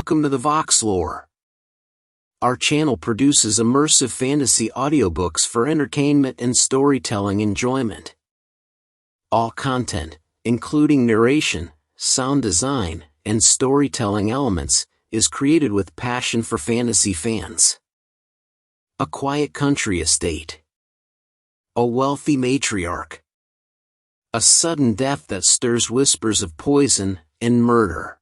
Welcome to the Vox Lore. Our channel produces immersive fantasy audiobooks for entertainment and storytelling enjoyment. All content, including narration, sound design, and storytelling elements, is created with passion for fantasy fans. A quiet country estate. A wealthy matriarch. A sudden death that stirs whispers of poison and murder.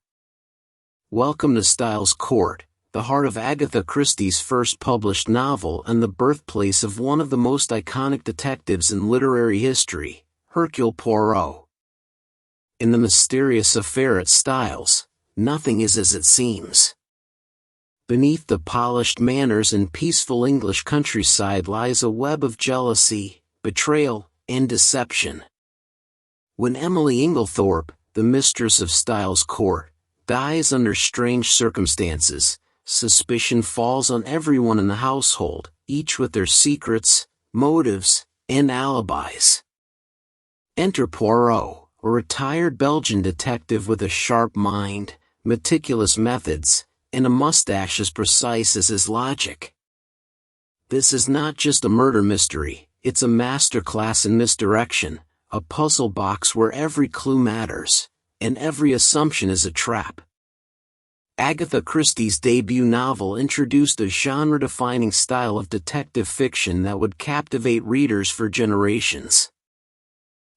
Welcome to Styles Court, the heart of Agatha Christie's first published novel and the birthplace of one of the most iconic detectives in literary history, Hercule Poirot. In the mysterious affair at Styles, nothing is as it seems. Beneath the polished manners and peaceful English countryside lies a web of jealousy, betrayal, and deception. When Emily Inglethorpe, the mistress of Styles Court, dies under strange circumstances, suspicion falls on everyone in the household, each with their secrets, motives, and alibis. Enter Poirot, a retired Belgian detective with a sharp mind, meticulous methods, and a mustache as precise as his logic. This is not just a murder mystery, it's a masterclass in misdirection, a puzzle box where every clue matters, and every assumption is a trap. Agatha Christie's debut novel introduced a genre-defining style of detective fiction that would captivate readers for generations.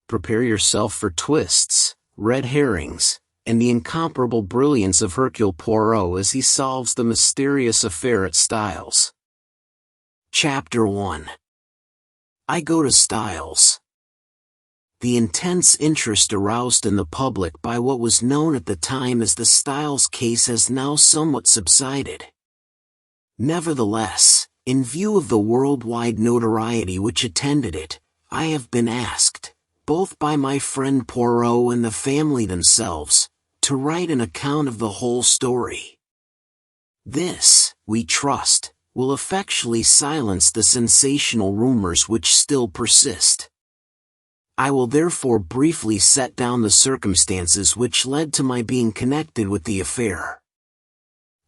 Prepare yourself for twists, red herrings, and the incomparable brilliance of Hercule Poirot as he solves the mysterious affair at Styles. Chapter 1. I Go to Styles. The intense interest aroused in the public by what was known at the time as the Styles case has now somewhat subsided. Nevertheless, in view of the worldwide notoriety which attended it, I have been asked, both by my friend Poirot and the family themselves, to write an account of the whole story. This, we trust, will effectually silence the sensational rumors which still persist. I will therefore briefly set down the circumstances which led to my being connected with the affair.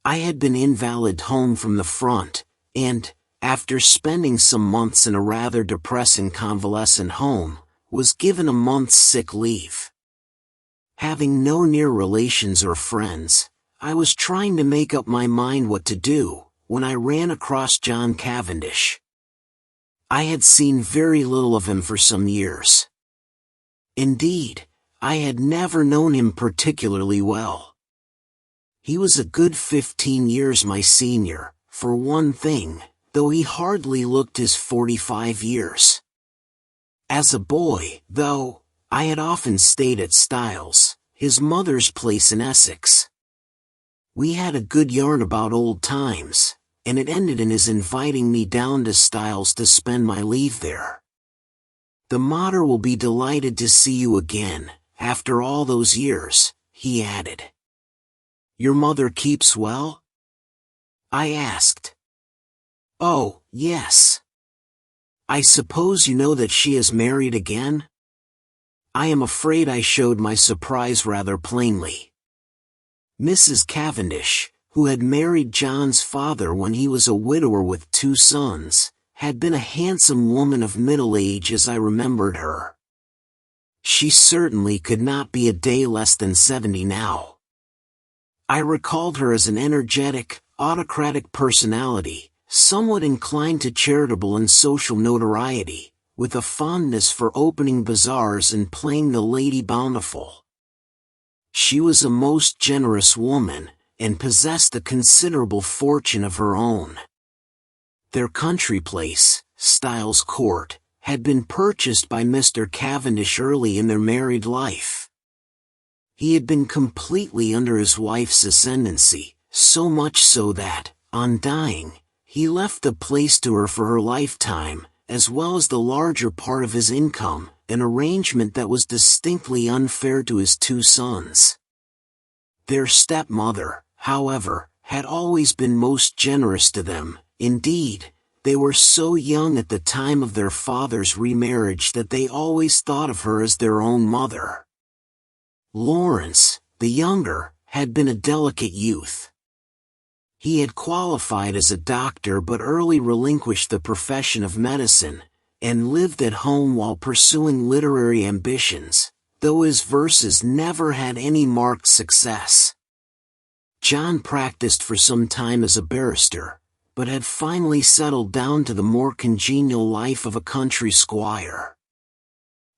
I had been invalid home from the front, and, after spending some months in a rather depressing convalescent home, was given a month's sick leave. Having no near relations or friends, I was trying to make up my mind what to do, when I ran across John Cavendish. I had seen very little of him for some years. Indeed, I had never known him particularly well. He was a good 15 years my senior, for one thing, though he hardly looked his 45 years. As a boy, though, I had often stayed at Styles, his mother's place in Essex. We had a good yarn about old times, and it ended in his inviting me down to Styles to spend my leave there. The mater will be delighted to see you again, after all those years, he added. Your mother keeps well? I asked. Oh, yes. I suppose you know that she is married again? I am afraid I showed my surprise rather plainly. Mrs. Cavendish, who had married John's father when he was a widower with 2 sons, had been a handsome woman of middle age as I remembered her. She certainly could not be a day less than 70 now. I recalled her as an energetic, autocratic personality, somewhat inclined to charitable and social notoriety, with a fondness for opening bazaars and playing the Lady Bountiful. She was a most generous woman, and possessed a considerable fortune of her own. Their country place, Styles Court, had been purchased by Mr. Cavendish early in their married life. He had been completely under his wife's ascendancy, so much so that, on dying, he left the place to her for her lifetime, as well as the larger part of his income, an arrangement that was distinctly unfair to his 2 sons. Their stepmother, however, had always been most generous to them. Indeed, they were so young at the time of their father's remarriage that they always thought of her as their own mother. Lawrence, the younger, had been a delicate youth. He had qualified as a doctor but early relinquished the profession of medicine, and lived at home while pursuing literary ambitions, though his verses never had any marked success. John practiced for some time as a barrister, but had finally settled down to the more congenial life of a country squire.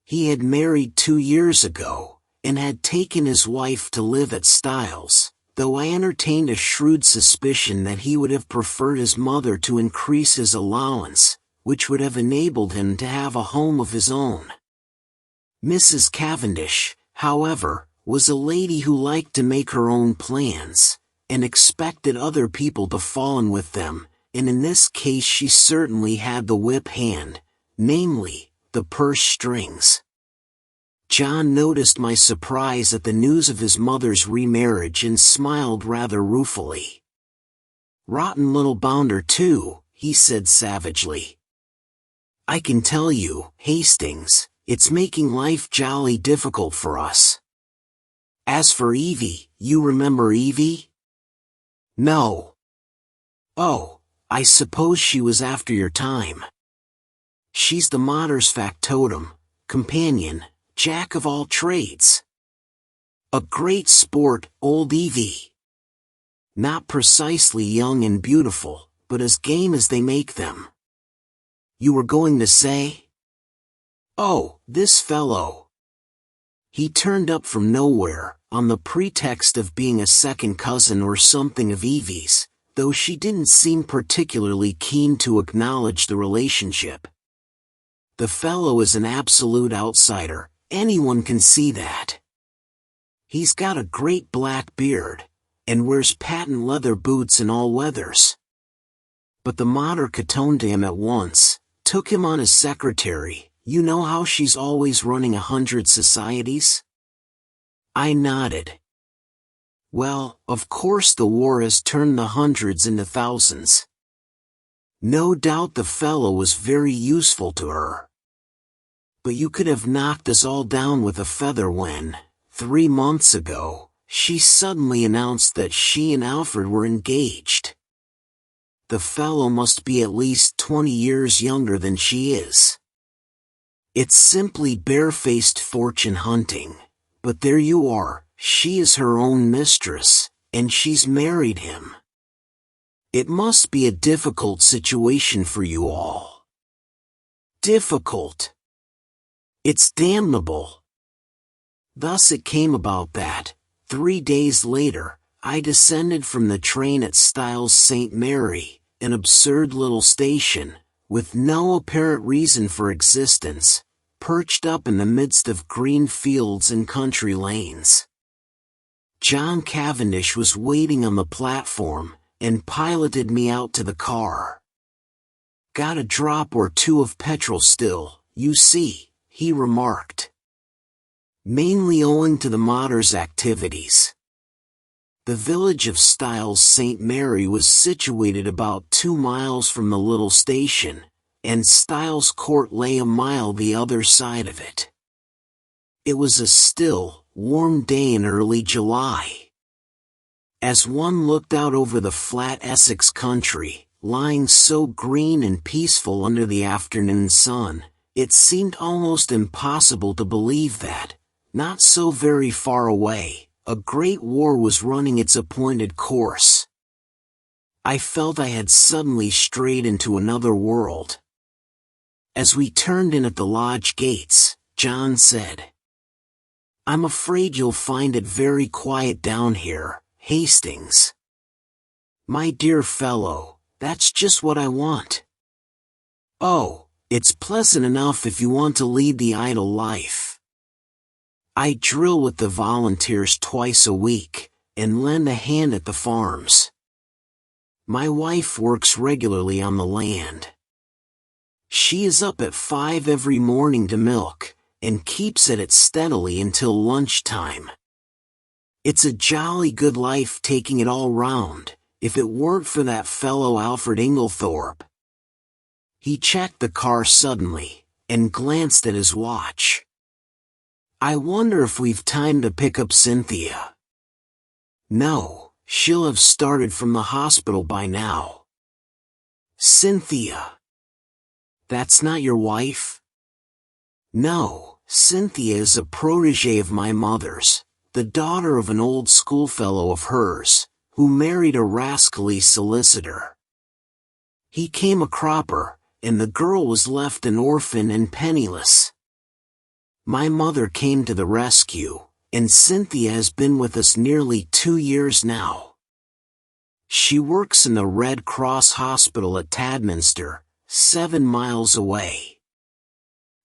He had married 2 years ago, and had taken his wife to live at Styles, though I entertained a shrewd suspicion that he would have preferred his mother to increase his allowance, which would have enabled him to have a home of his own. Mrs. Cavendish, however, was a lady who liked to make her own plans, and expected other people to fall in with them, and in this case she certainly had the whip hand, namely, the purse strings. John noticed my surprise at the news of his mother's remarriage and smiled rather ruefully. "Rotten little bounder too," he said savagely. "I can tell you, Hastings, it's making life jolly difficult for us. As for Evie, you remember Evie?" "No." "Oh, I suppose she was after your time. She's the mater's factotum, companion, jack of all trades. A great sport, old Evie. Not precisely young and beautiful, but as game as they make them. You were going to say?" "Oh, this fellow. He turned up from nowhere, on the pretext of being a second cousin or something of Evie's, though she didn't seem particularly keen to acknowledge the relationship. The fellow is an absolute outsider, anyone can see that. He's got a great black beard, and wears patent leather boots in all weathers. But the mater catoned to him at once, took him on as secretary. You know how she's always running 100 societies?" I nodded. "Well, of course the war has turned the hundreds into thousands. No doubt the fellow was very useful to her. But you could have knocked us all down with a feather when, 3 months ago, she suddenly announced that she and Alfred were engaged. The fellow must be at least 20 years younger than she is. It's simply barefaced fortune hunting, but there you are, she is her own mistress, and she's married him. It must be a difficult situation for you all." "Difficult? It's damnable." Thus it came about that, 3 days later, I descended from the train at Styles St. Mary, an absurd little station, with no apparent reason for existence, perched up in the midst of green fields and country lanes. John Cavendish was waiting on the platform, and piloted me out to the car. "Got a drop or two of petrol still, you see," he remarked. "Mainly owing to the mater's activities." The village of Styles St. Mary was situated about 2 miles from the little station, and Styles Court lay a mile the other side of it. It was a still, warm day in early July. As one looked out over the flat Essex country, lying so green and peaceful under the afternoon sun, it seemed almost impossible to believe that, not so very far away, a great war was running its appointed course. I felt I had suddenly strayed into another world. As we turned in at the lodge gates, John said, "I'm afraid you'll find it very quiet down here, Hastings." "My dear fellow, that's just what I want." "Oh, it's pleasant enough if you want to lead the idle life. I drill with the volunteers twice a week, and lend a hand at the farms. My wife works regularly on the land. She is up at 5 every morning to milk, and keeps at it steadily until lunchtime. It's a jolly good life taking it all round, if it weren't for that fellow Alfred Inglethorpe." He checked the car suddenly, and glanced at his watch. "I wonder if we've time to pick up Cynthia." "No, she'll have started from the hospital by now." "Cynthia. That's not your wife?" "No, Cynthia is a protégée of my mother's, the daughter of an old schoolfellow of hers, who married a rascally solicitor. He came a cropper, and the girl was left an orphan and penniless. My mother came to the rescue, and Cynthia has been with us nearly 2 years now. She works in the Red Cross Hospital at Tadminster, 7 miles away."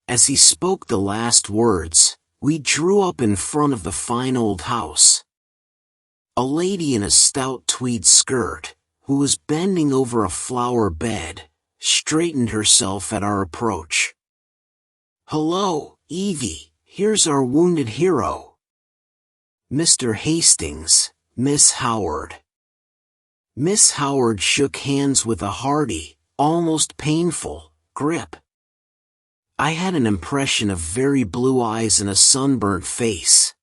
As he spoke the last words, we drew up in front of the fine old house. A lady in a stout tweed skirt, who was bending over a flower bed, straightened herself at our approach. "Hello, Evie, here's our wounded hero. Mr. Hastings, Miss Howard." Miss Howard shook hands with a hearty, almost painful, grip. I had an impression of very blue eyes and a sunburnt face.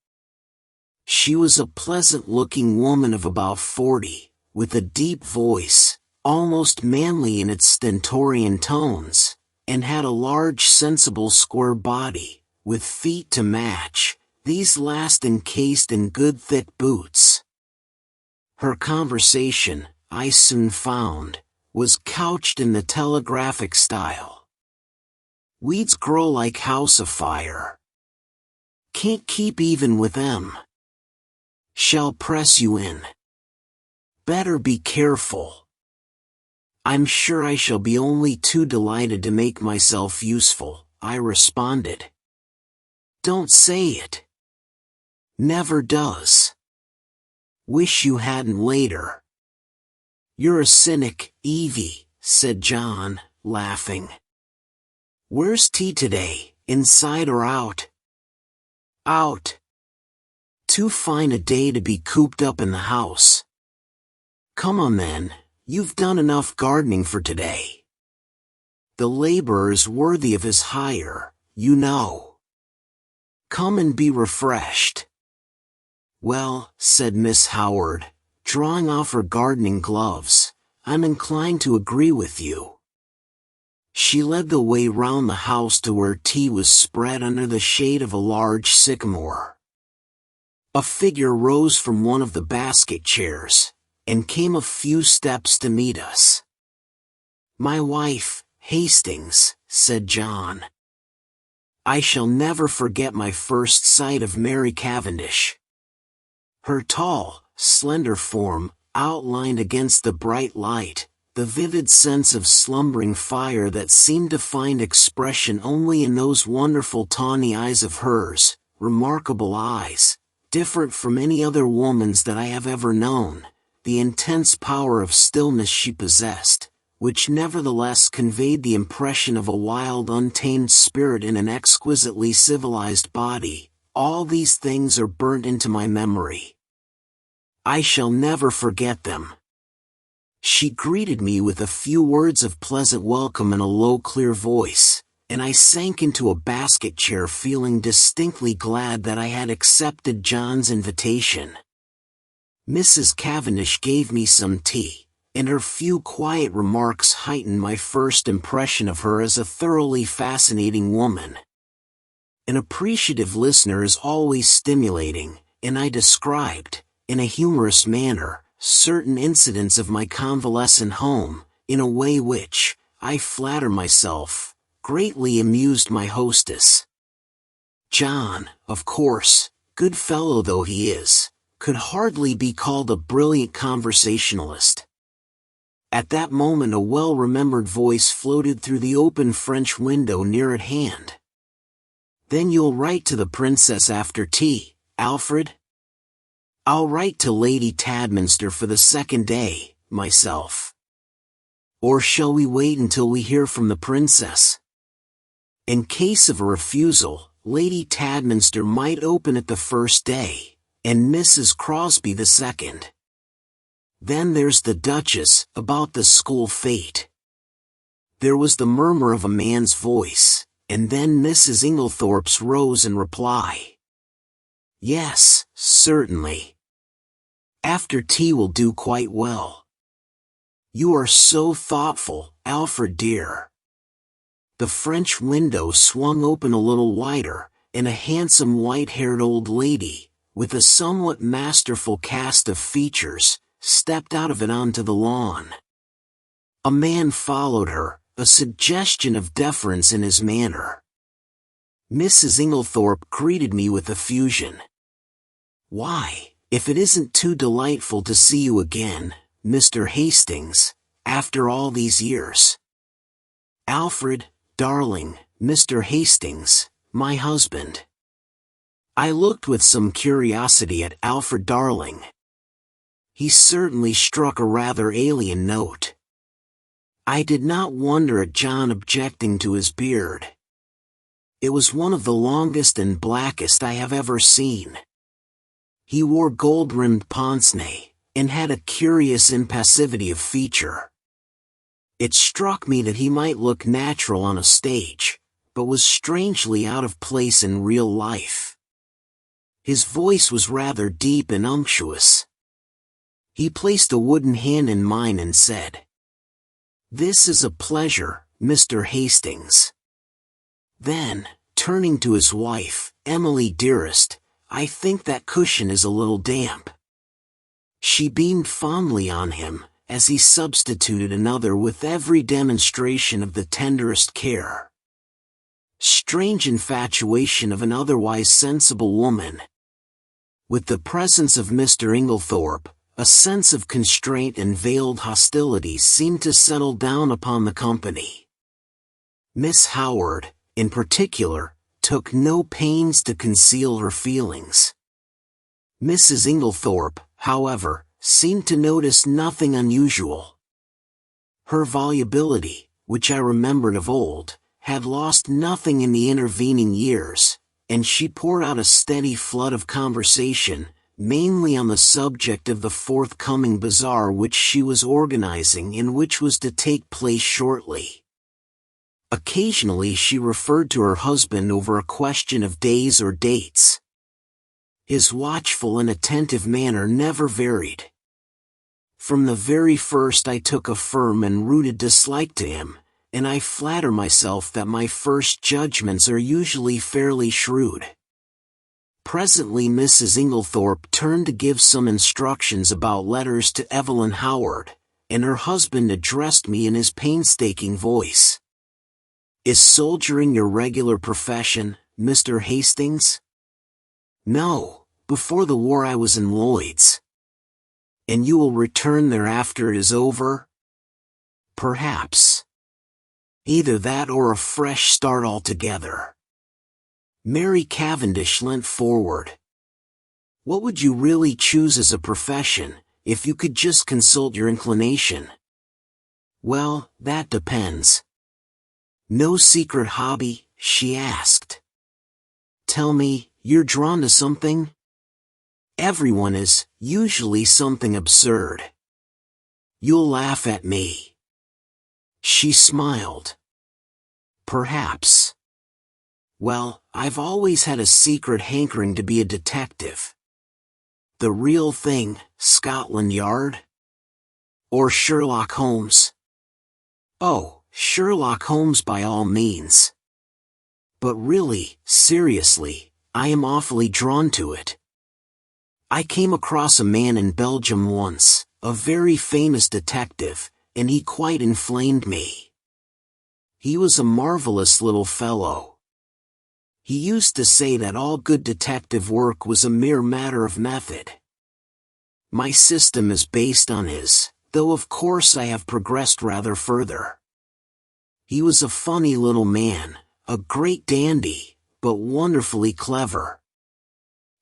She was a pleasant-looking woman of about 40, with a deep voice, almost manly in its stentorian tones, and had a large sensible square body, with feet to match, these last encased in good thick boots. Her conversation, I soon found, was couched in the telegraphic style. "Weeds grow like house afire. Can't keep even with 'em. Shall press you in. Better be careful. I'm sure I shall be only too delighted to make myself useful," I responded. "Don't say it. Never does. Wish you hadn't later." "You're a cynic, Evie," said John, laughing. "Where's tea today, inside or out?" "Out. Too fine a day to be cooped up in the house." "Come on then, you've done enough gardening for today. The laborer is worthy of his hire, you know. Come and be refreshed." "Well," said Miss Howard, drawing off her gardening gloves, "I'm inclined to agree with you." She led the way round the house to where tea was spread under the shade of a large sycamore. A figure rose from one of the basket chairs, and came a few steps to meet us. "My wife, Hastings," said John. I shall never forget my first sight of Mary Cavendish. Her tall, slender form, outlined against the bright light, the vivid sense of slumbering fire that seemed to find expression only in those wonderful tawny eyes of hers, remarkable eyes, different from any other woman's that I have ever known, the intense power of stillness she possessed, which nevertheless conveyed the impression of a wild untamed spirit in an exquisitely civilized body. All these things are burnt into my memory. I shall never forget them. She greeted me with a few words of pleasant welcome in a low clear voice, and I sank into a basket chair feeling distinctly glad that I had accepted John's invitation. Mrs. Cavendish gave me some tea, and her few quiet remarks heightened my first impression of her as a thoroughly fascinating woman. An appreciative listener is always stimulating, and I described, in a humorous manner, certain incidents of my convalescent home, in a way which, I flatter myself, greatly amused my hostess. John, of course, good fellow though he is, could hardly be called a brilliant conversationalist. At that moment a well-remembered voice floated through the open French window near at hand. "Then you'll write to the princess after tea, Alfred?" "I'll write to Lady Tadminster for the second day, myself." "Or shall we wait until we hear from the princess?" In case of a refusal, Lady Tadminster might open it the first day, and Mrs. Crosby the second. Then there's the Duchess, about the school fete. There was the murmur of a man's voice, and then Mrs. Inglethorpe's rose in reply. "Yes, certainly." After tea will do quite well. You are so thoughtful, Alfred dear. The French window swung open a little wider, and a handsome white-haired old lady, with a somewhat masterful cast of features, stepped out of it onto the lawn. A man followed her, a suggestion of deference in his manner. Mrs. Inglethorpe greeted me with effusion. "Why, if it isn't too delightful to see you again, Mr. Hastings, after all these years. Alfred, darling, Mr. Hastings, my husband." I looked with some curiosity at Alfred Darling. He certainly struck a rather alien note. I did not wonder at John objecting to his beard. It was one of the longest and blackest I have ever seen. He wore gold-rimmed pince-nez, and had a curious impassivity of feature. It struck me that he might look natural on a stage, but was strangely out of place in real life. His voice was rather deep and unctuous. He placed a wooden hand in mine and said, "This is a pleasure, Mr. Hastings." Then, turning to his wife, "Emily dearest, I think that cushion is a little damp." She beamed fondly on him, as he substituted another with every demonstration of the tenderest care. Strange infatuation of an otherwise sensible woman. With the presence of Mr. Inglethorpe, a sense of constraint and veiled hostility seemed to settle down upon the company. Miss Howard, in particular, took no pains to conceal her feelings. Mrs. Inglethorpe, however, seemed to notice nothing unusual. Her volubility, which I remembered of old, had lost nothing in the intervening years, and she poured out a steady flood of conversation, mainly on the subject of the forthcoming bazaar which she was organizing and which was to take place shortly. Occasionally she referred to her husband over a question of days or dates. His watchful and attentive manner never varied. From the very first I took a firm and rooted dislike to him, and I flatter myself that my first judgments are usually fairly shrewd. Presently Mrs. Inglethorpe turned to give some instructions about letters to Evelyn Howard, and her husband addressed me in his painstaking voice. "Is soldiering your regular profession, Mr. Hastings?" "No, before the war I was in Lloyd's." "And you will return there after it is over?" "Perhaps. Either that or a fresh start altogether." Mary Cavendish leant forward. "What would you really choose as a profession, if you could just consult your inclination?" "Well, that depends." "No secret hobby?" she asked. "Tell me, you're drawn to something?" "Everyone is, usually something absurd." "You'll laugh at me." She smiled. "Perhaps. Well, I've always had a secret hankering to be a detective." "The real thing, Scotland Yard? Or Sherlock Holmes?" "Oh, Sherlock Holmes by all means. But really, seriously, I am awfully drawn to it. I came across a man in Belgium once, a very famous detective, and he quite inflamed me. He was a marvelous little fellow. He used to say that all good detective work was a mere matter of method. My system is based on his, though of course I have progressed rather further. He was a funny little man, a great dandy, but wonderfully clever.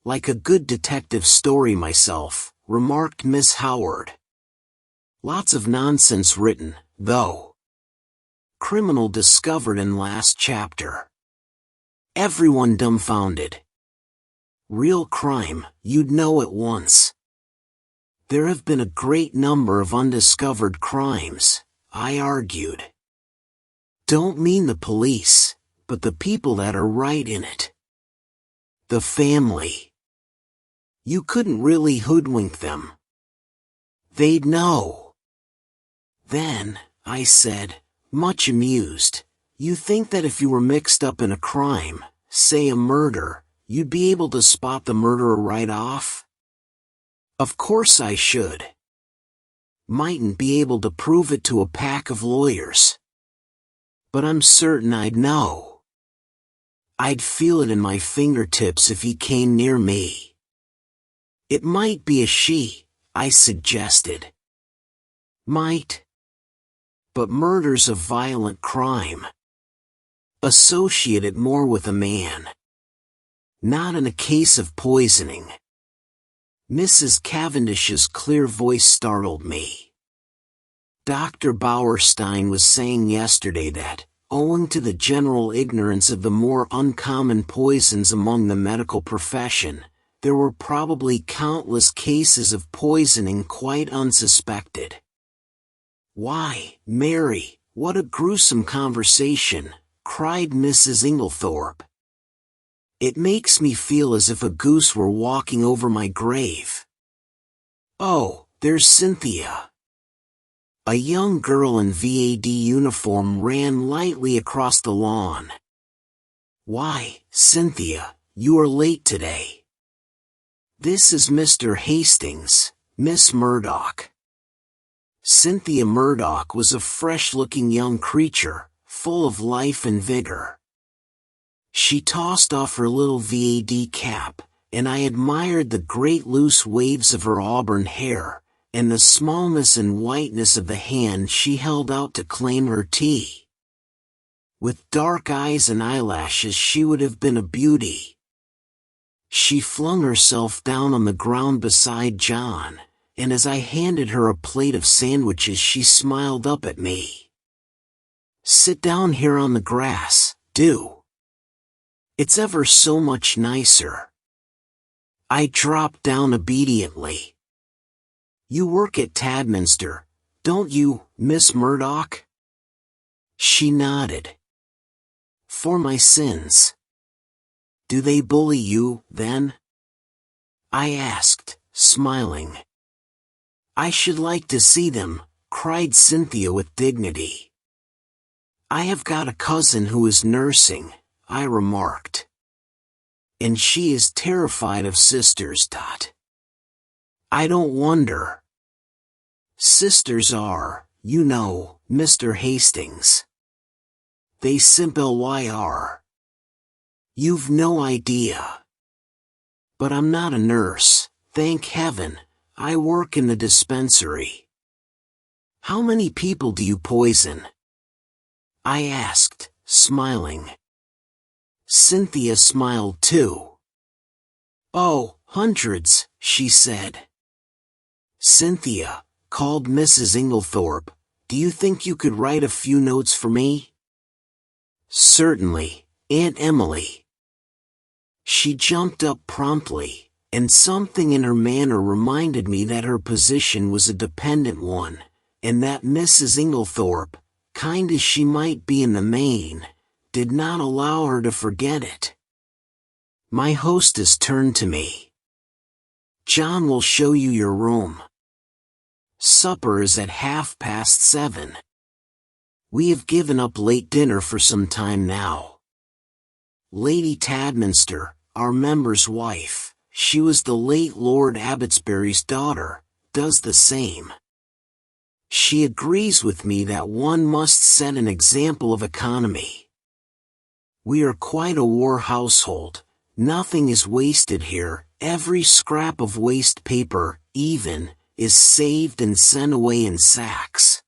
Like a good detective story myself, remarked Miss Howard. Lots of nonsense written, though. Criminal discovered in last chapter. Everyone dumbfounded. Real crime, you'd know at once. There have been a great number of undiscovered crimes, I argued. Don't mean the police, but the people that are right in it. The family. You couldn't really hoodwink them. They'd know. Then, I said, much amused, you think that if you were mixed up in a crime, say a murder, you'd be able to spot the murderer right off? Of course I should. Mightn't be able to prove it to a pack of lawyers. But I'm certain I'd know. I'd feel it in my fingertips if he came near me. It might be a she, I suggested. Might. But murder's a violent crime. Associate it more with a man. Not in a case of poisoning. Mrs. Cavendish's clear voice startled me. Dr. Bauerstein was saying yesterday that, owing to the general ignorance of the more uncommon poisons among the medical profession, there were probably countless cases of poisoning quite unsuspected. Why, Mary, what a gruesome conversation, cried Mrs. Inglethorpe. It makes me feel as if a goose were walking over my grave. Oh, there's Cynthia. A young girl in VAD uniform ran lightly across the lawn. Why, Cynthia, you are late today. This is Mr. Hastings, Miss Murdoch. Cynthia Murdoch was a fresh-looking young creature, full of life and vigor. She tossed off her little VAD cap, and I admired the great loose waves of her auburn hair, and the smallness and whiteness of the hand she held out to claim her tea. With dark eyes and eyelashes she would have been a beauty. She flung herself down on the ground beside John, and as I handed her a plate of sandwiches she smiled up at me. Sit down here on the grass, do. It's ever so much nicer. I dropped down obediently. You work at Tadminster, don't you, Miss Murdoch? She nodded. For my sins. Do they bully you, then? I asked, smiling. I should like to see them, cried Cynthia with dignity. I have got a cousin who is nursing, I remarked. And she is terrified of sisters. I don't wonder. Sisters are, you know, Mr. Hastings. They simply. You've no idea. But I'm not a nurse, thank heaven, I work in the dispensary. How many people do you poison? I asked, smiling. Cynthia smiled too. Oh, hundreds, she said. Cynthia, called Mrs. Inglethorpe, do you think you could write a few notes for me? Certainly, Aunt Emily. She jumped up promptly, and something in her manner reminded me that her position was a dependent one, and that Mrs. Inglethorpe, kind as she might be in the main, did not allow her to forget it. My hostess turned to me. John will show you your room. Supper is at 7:30. We have given up late dinner for some time now. Lady Tadminster, our member's wife, she was the late Lord Abbotsbury's daughter, does the same. She agrees with me that one must set an example of economy. We are quite a war household, nothing is wasted here, every scrap of waste paper, even, is saved and sent away in sacks.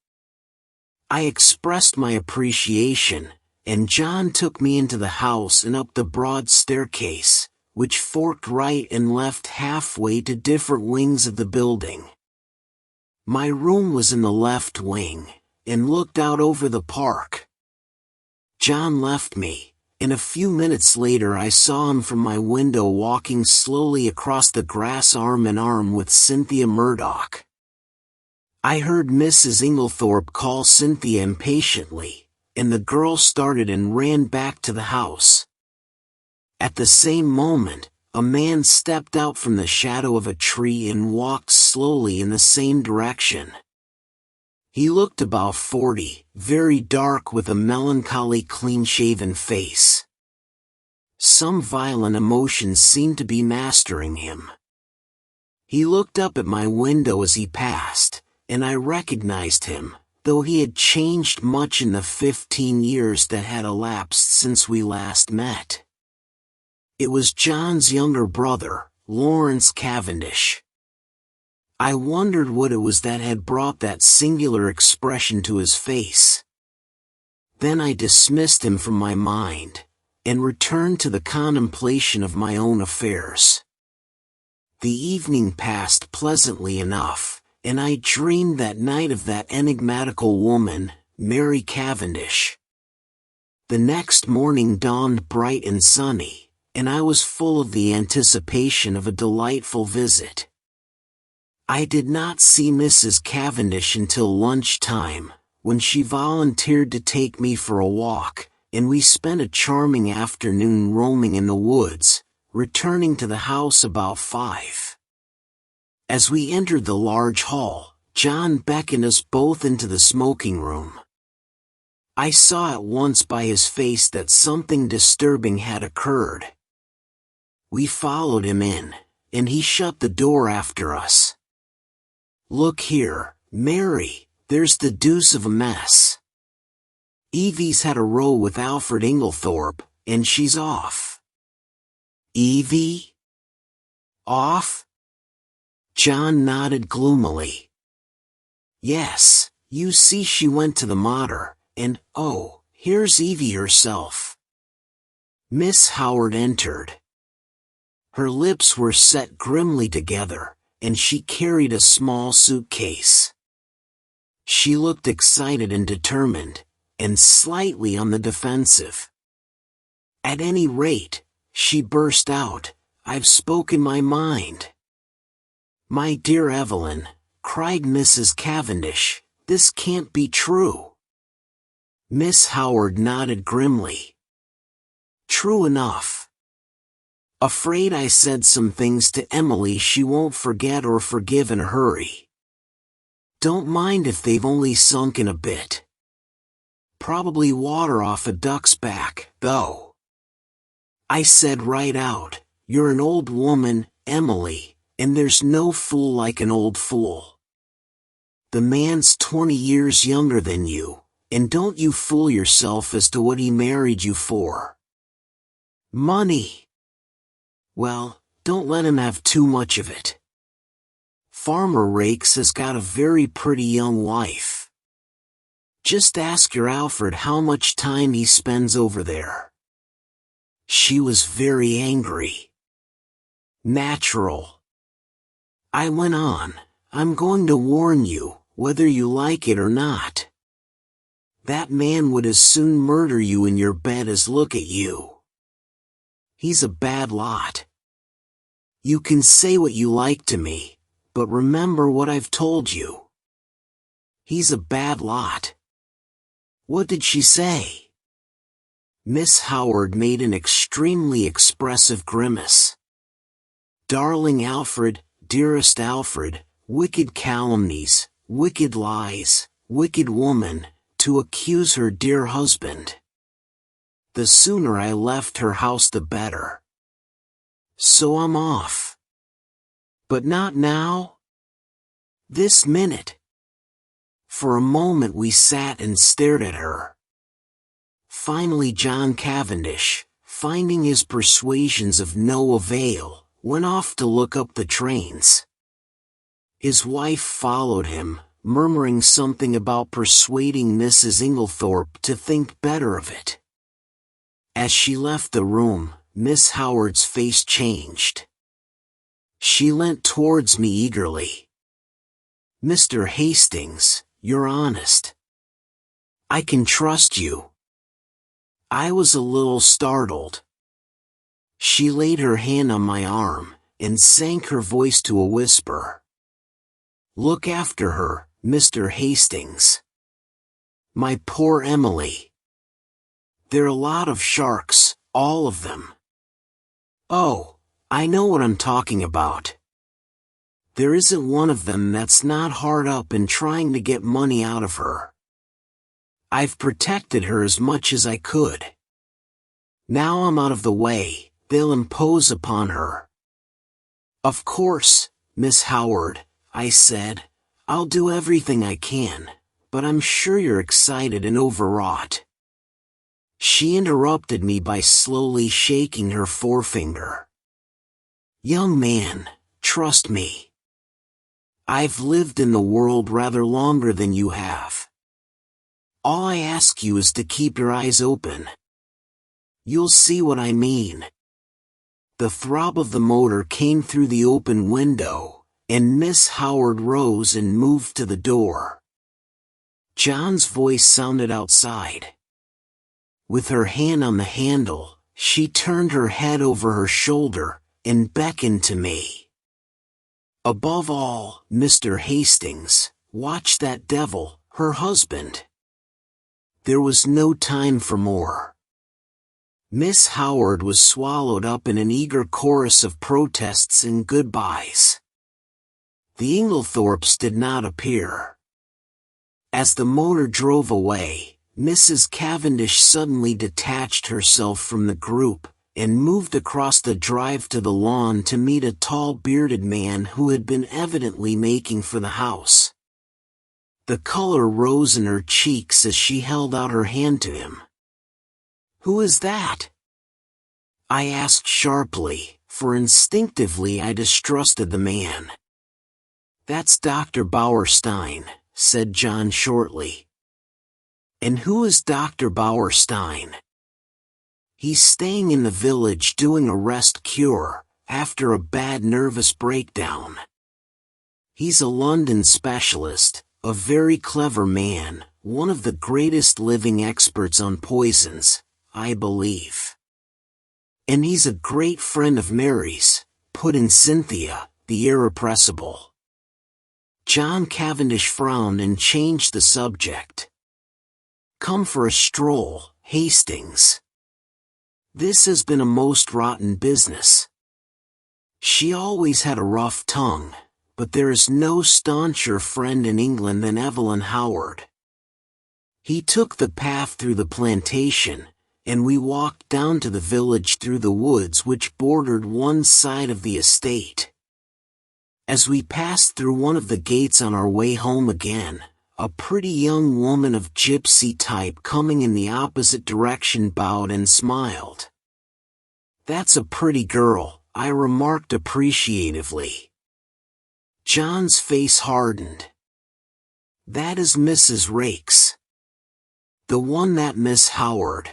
I expressed my appreciation, and John took me into the house and up the broad staircase, which forked right and left halfway to different wings of the building. My room was in the left wing, and looked out over the park. John left me, and a few minutes later I saw him from my window walking slowly across the grass arm in arm with Cynthia Murdoch. I heard Mrs. Inglethorpe call Cynthia impatiently, and the girl started and ran back to the house. At the same moment, a man stepped out from the shadow of a tree and walked slowly slowly in the same direction. He looked about 40, very dark with a melancholy clean-shaven face. Some violent emotions seemed to be mastering him. He looked up at my window as he passed, and I recognized him, though he had changed much in the 15 years that had elapsed since we last met. It was John's younger brother, Lawrence Cavendish. I wondered what it was that had brought that singular expression to his face. Then I dismissed him from my mind, and returned to the contemplation of my own affairs. The evening passed pleasantly enough, and I dreamed that night of that enigmatical woman, Mary Cavendish. The next morning dawned bright and sunny, and I was full of the anticipation of a delightful visit. I did not see Mrs. Cavendish until lunchtime, when she volunteered to take me for a walk, and we spent a charming afternoon roaming in the woods, returning to the house about 5. As we entered the large hall, John beckoned us both into the smoking room. I saw at once by his face that something disturbing had occurred. We followed him in, and he shut the door after us. "Look here, Mary, there's the deuce of a mess. Evie's had a row with Alfred Inglethorpe, and she's off." "Evie? Off?" John nodded gloomily. "Yes, you see she went to the mater, and oh, here's Evie herself." Miss Howard entered. Her lips were set grimly together, and she carried a small suitcase. She looked excited and determined, and slightly on the defensive. "At any rate," she burst out, "I've spoken my mind." "My dear Evelyn," cried Mrs. Cavendish, "this can't be true." Miss Howard nodded grimly. "True enough. Afraid I said some things to Emily she won't forget or forgive in a hurry. Don't mind if they've only sunken a bit. Probably water off a duck's back, though. I said right out, 'You're an old woman, Emily, and there's no fool like an old fool. The man's 20 years younger than you, and don't you fool yourself as to what he married you for. Money. Well, don't let him have too much of it. Farmer Rakes has got a very pretty young wife. Just ask your Alfred how much time he spends over there." She was very angry. "Natural." I went on, "I'm going to warn you, whether you like it or not. That man would as soon murder you in your bed as look at you. He's a bad lot. You can say what you like to me, but remember what I've told you. He's a bad lot." "What did she say?" Miss Howard made an extremely expressive grimace. "Darling Alfred, dearest Alfred, wicked calumnies, wicked lies, wicked woman, to accuse her dear husband. The sooner I left her house the better. So I'm off. But not now? This minute." For a moment we sat and stared at her. Finally John Cavendish, finding his persuasions of no avail, went off to look up the trains. His wife followed him, murmuring something about persuading Mrs. Inglethorpe to think better of it. As she left the room, Miss Howard's face changed. She leant towards me eagerly. "Mr. Hastings, you're honest. I can trust you." I was a little startled. She laid her hand on my arm, and sank her voice to a whisper. "Look after her, Mr. Hastings. My poor Emily. They're a lot of sharks, all of them. Oh, I know what I'm talking about. There isn't one of them that's not hard up in trying to get money out of her. I've protected her as much as I could. Now I'm out of the way, they'll impose upon her. Of course, Miss Howard, I said, I'll do everything I can, but I'm sure you're excited and overwrought. She interrupted me by slowly shaking her forefinger. Young man, trust me. I've lived in the world rather longer than you have. All I ask you is to keep your eyes open. You'll see what I mean. The throb of the motor came through the open window, and Miss Howard rose and moved to the door. John's voice sounded outside. With her hand on the handle, she turned her head over her shoulder and beckoned to me. Above all, Mr. Hastings, watch that devil, her husband. There was no time for more. Miss Howard was swallowed up in an eager chorus of protests and goodbyes. The Inglethorpes did not appear. As the motor drove away, Mrs. Cavendish suddenly detached herself from the group and moved across the drive to the lawn to meet a tall bearded man who had been evidently making for the house. The color rose in her cheeks as she held out her hand to him. Who is that? I asked sharply, for instinctively I distrusted the man. That's Dr. Bauerstein, said John shortly. And who is Dr. Bauerstein? He's staying in the village doing a rest cure, after a bad nervous breakdown. He's a London specialist, a very clever man, one of the greatest living experts on poisons, I believe. And he's a great friend of Mary's, put in Cynthia, the irrepressible. John Cavendish frowned and changed the subject. Come for a stroll, Hastings. This has been a most rotten business. She always had a rough tongue, but there is no stauncher friend in England than Evelyn Howard. He took the path through the plantation, and we walked down to the village through the woods which bordered one side of the estate. As we passed through one of the gates on our way home again, a pretty young woman of gypsy type coming in the opposite direction bowed and smiled. That's a pretty girl, I remarked appreciatively. John's face hardened. That is Mrs. Raikes. The one that Miss Howard.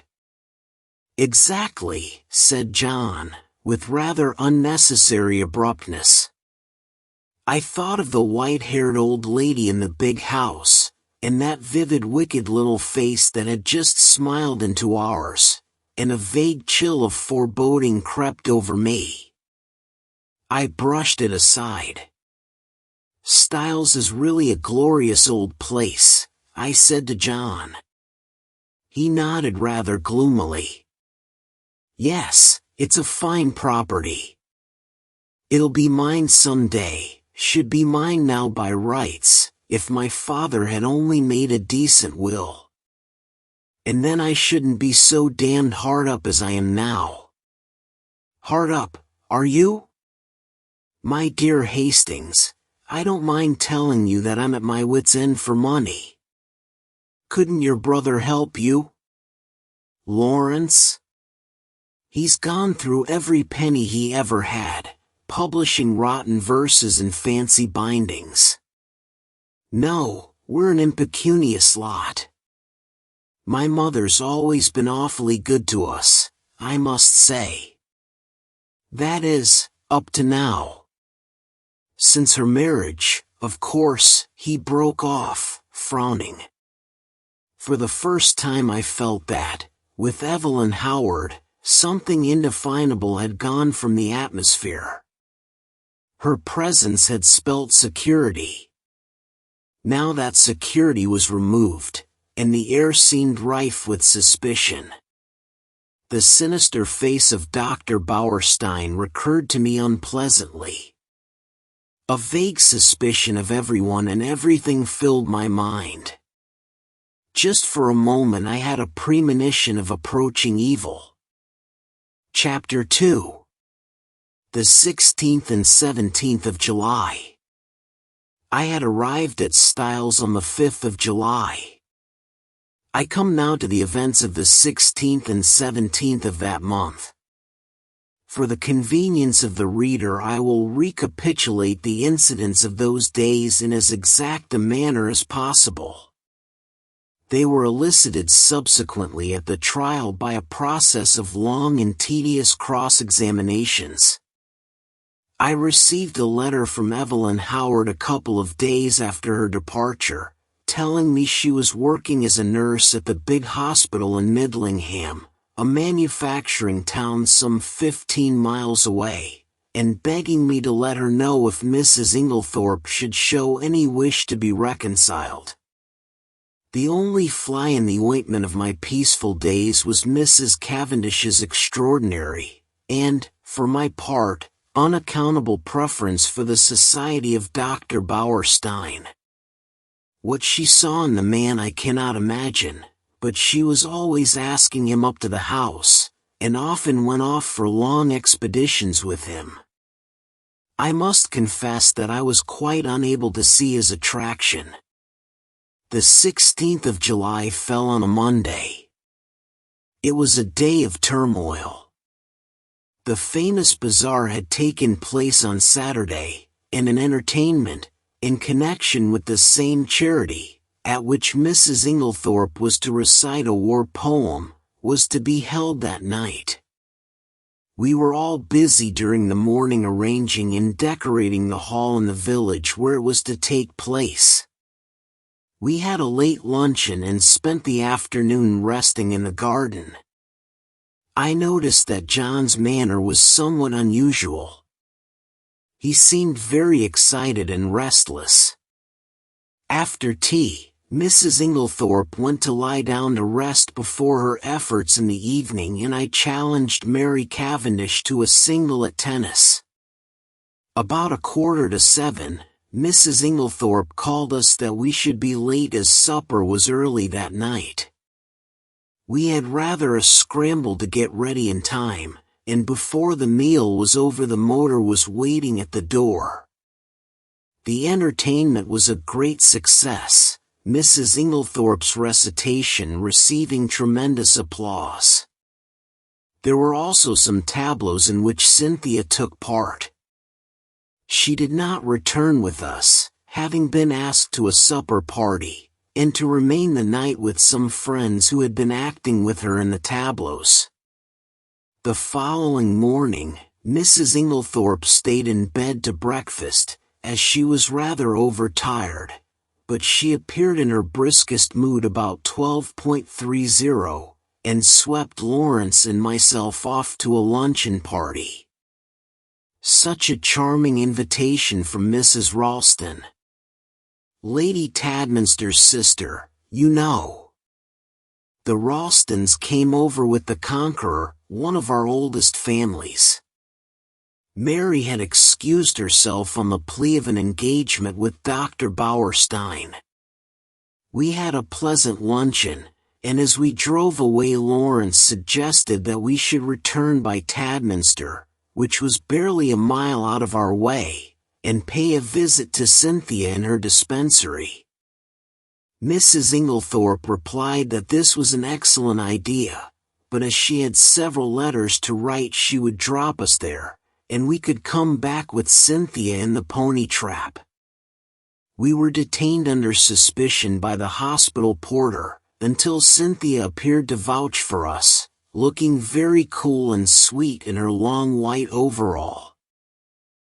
Exactly, said John, with rather unnecessary abruptness. I thought of the white-haired old lady in the big house, and that vivid wicked little face that had just smiled into ours, and a vague chill of foreboding crept over me. I brushed it aside. Styles is really a glorious old place, I said to John. He nodded rather gloomily. Yes, it's a fine property. It'll be mine someday. Should be mine now by rights, if my father had only made a decent will. And then I shouldn't be so damned hard up as I am now. Hard up, are you? My dear Hastings, I don't mind telling you that I'm at my wit's end for money. Couldn't your brother help you? Lawrence? He's gone through every penny he ever had, publishing rotten verses in fancy bindings. No, we're an impecunious lot. My mother's always been awfully good to us, I must say. That is, up to now. Since her marriage, of course, he broke off, frowning. For the first time I felt that, with Evelyn Howard, something indefinable had gone from the atmosphere. Her presence had spelt security. Now that security was removed, and the air seemed rife with suspicion. The sinister face of Dr. Bauerstein recurred to me unpleasantly. A vague suspicion of everyone and everything filled my mind. Just for a moment I had a premonition of approaching evil. Chapter 2. The 16th and 17th of July. I had arrived at Styles on the 5th of July. I come now to the events of the 16th and 17th of that month. For the convenience of the reader I will recapitulate the incidents of those days in as exact a manner as possible. They were elicited subsequently at the trial by a process of long and tedious cross-examinations. I received a letter from Evelyn Howard a couple of days after her departure, telling me she was working as a nurse at the big hospital in Midlingham, a manufacturing town some 15 miles away, and begging me to let her know if Mrs. Inglethorpe should show any wish to be reconciled. The only fly in the ointment of my peaceful days was Mrs. Cavendish's extraordinary, and, for my part, unaccountable preference for the society of Dr. Bauerstein. What she saw in the man I cannot imagine, but she was always asking him up to the house, and often went off for long expeditions with him. I must confess that I was quite unable to see his attraction. The 16th of July fell on a Monday. It was a day of turmoil. The famous bazaar had taken place on Saturday, and an entertainment, in connection with the same charity, at which Mrs. Inglethorpe was to recite a war poem, was to be held that night. We were all busy during the morning arranging and decorating the hall in the village where it was to take place. We had a late luncheon and spent the afternoon resting in the garden. I noticed that John's manner was somewhat unusual. He seemed very excited and restless. After tea, Mrs. Inglethorpe went to lie down to rest before her efforts in the evening, and I challenged Mary Cavendish to a single at tennis. About 6:45, Mrs. Inglethorpe called us that we should be late as supper was early that night. We had rather a scramble to get ready in time, and before the meal was over the motor was waiting at the door. The entertainment was a great success, Mrs. Inglethorpe's recitation receiving tremendous applause. There were also some tableaux in which Cynthia took part. She did not return with us, having been asked to a supper party, and to remain the night with some friends who had been acting with her in the tableaux. The following morning, Mrs. Inglethorpe stayed in bed to breakfast, as she was rather overtired, but she appeared in her briskest mood about 12:30, and swept Lawrence and myself off to a luncheon party. Such a charming invitation from Mrs. Ralston. Lady Tadminster's sister, you know. The Ralstons came over with the Conqueror, one of our oldest families. Mary had excused herself on the plea of an engagement with Dr. Bauerstein. We had a pleasant luncheon, and as we drove away Lawrence suggested that we should return by Tadminster, which was barely a mile out of our way, and pay a visit to Cynthia in her dispensary. Mrs. Inglethorpe replied that this was an excellent idea, but as she had several letters to write she would drop us there, and we could come back with Cynthia in the pony trap. We were detained under suspicion by the hospital porter, until Cynthia appeared to vouch for us, looking very cool and sweet in her long white overall.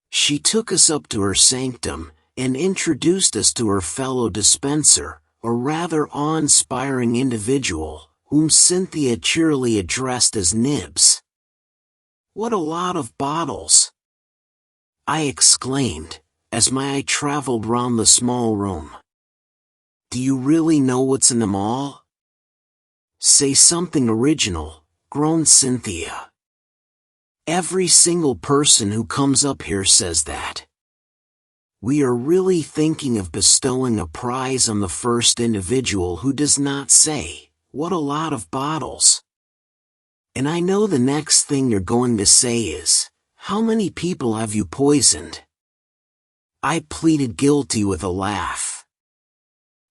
She took us up to her sanctum, and introduced us to her fellow dispenser, a rather awe-inspiring individual, whom Cynthia cheerily addressed as Nibs. "What a lot of bottles!" I exclaimed, as my eye traveled round the small room. "Do you really know what's in them all?" "Say something original," groaned Cynthia. "Every single person who comes up here says that." We are really thinking of bestowing a prize on the first individual who does not say, "What a lot of bottles." And I know the next thing you're going to say is, "How many people have you poisoned?" I pleaded guilty with a laugh.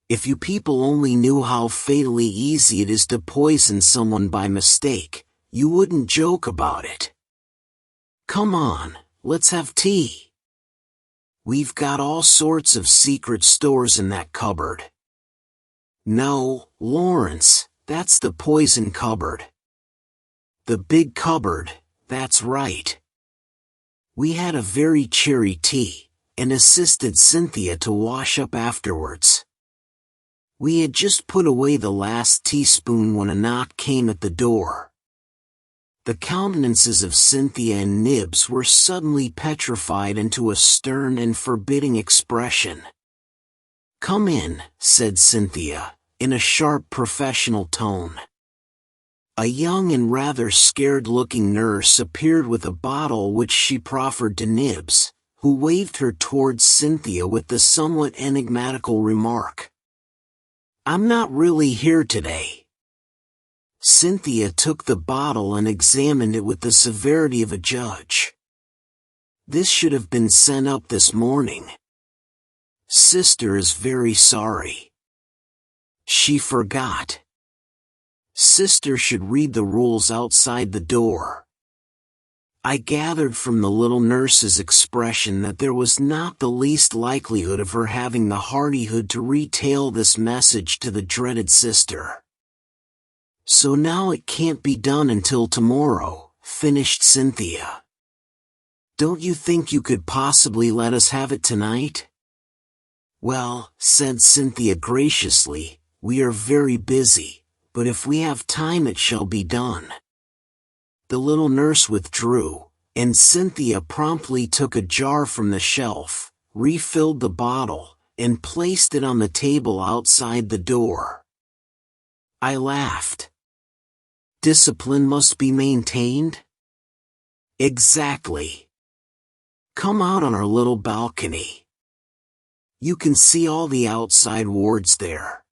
If you people only knew how fatally easy it is to poison someone by mistake, you wouldn't joke about it. Come on, let's have tea. We've got all sorts of secret stores in that cupboard. No, Lawrence, that's the poison cupboard. The big cupboard, that's right. We had a very cheery tea, and assisted Cynthia to wash up afterwards. We had just put away the last teaspoon when a knock came at the door. The countenances of Cynthia and Nibs were suddenly petrified into a stern and forbidding expression. "Come in," said Cynthia, in a sharp professional tone. A young and rather scared-looking nurse appeared with a bottle which she proffered to Nibs, who waved her towards Cynthia with the somewhat enigmatical remark, "I'm not really here today." Cynthia took the bottle and examined it with the severity of a judge. "This should have been sent up this morning. Sister is very sorry. She forgot. Sister should read the rules outside the door." I gathered from the little nurse's expression that there was not the least likelihood of her having the hardihood to retail this message to the dreaded sister. "So now it can't be done until tomorrow," finished Cynthia. "Don't you think you could possibly let us have it tonight?" "Well," said Cynthia graciously, "we are very busy, but if we have time it shall be done." The little nurse withdrew, and Cynthia promptly took a jar from the shelf, refilled the bottle, and placed it on the table outside the door. I laughed. "Discipline must be maintained?" "Exactly. Come out on our little balcony. You can see all the outside wards there."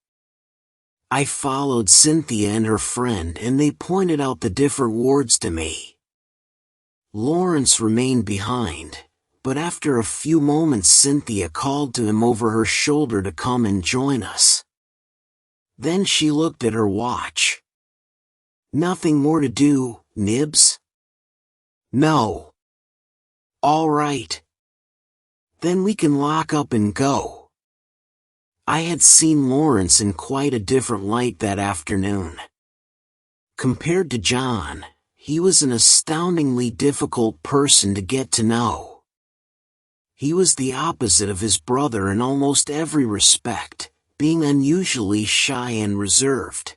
I followed Cynthia and her friend and they pointed out the different wards to me. Lawrence remained behind, but after a few moments Cynthia called to him over her shoulder to come and join us. Then she looked at her watch. "Nothing more to do, Nibs?" "No." "All right. Then we can lock up and go." I had seen Lawrence in quite a different light that afternoon. Compared to John, he was an astoundingly difficult person to get to know. He was the opposite of his brother in almost every respect, being unusually shy and reserved.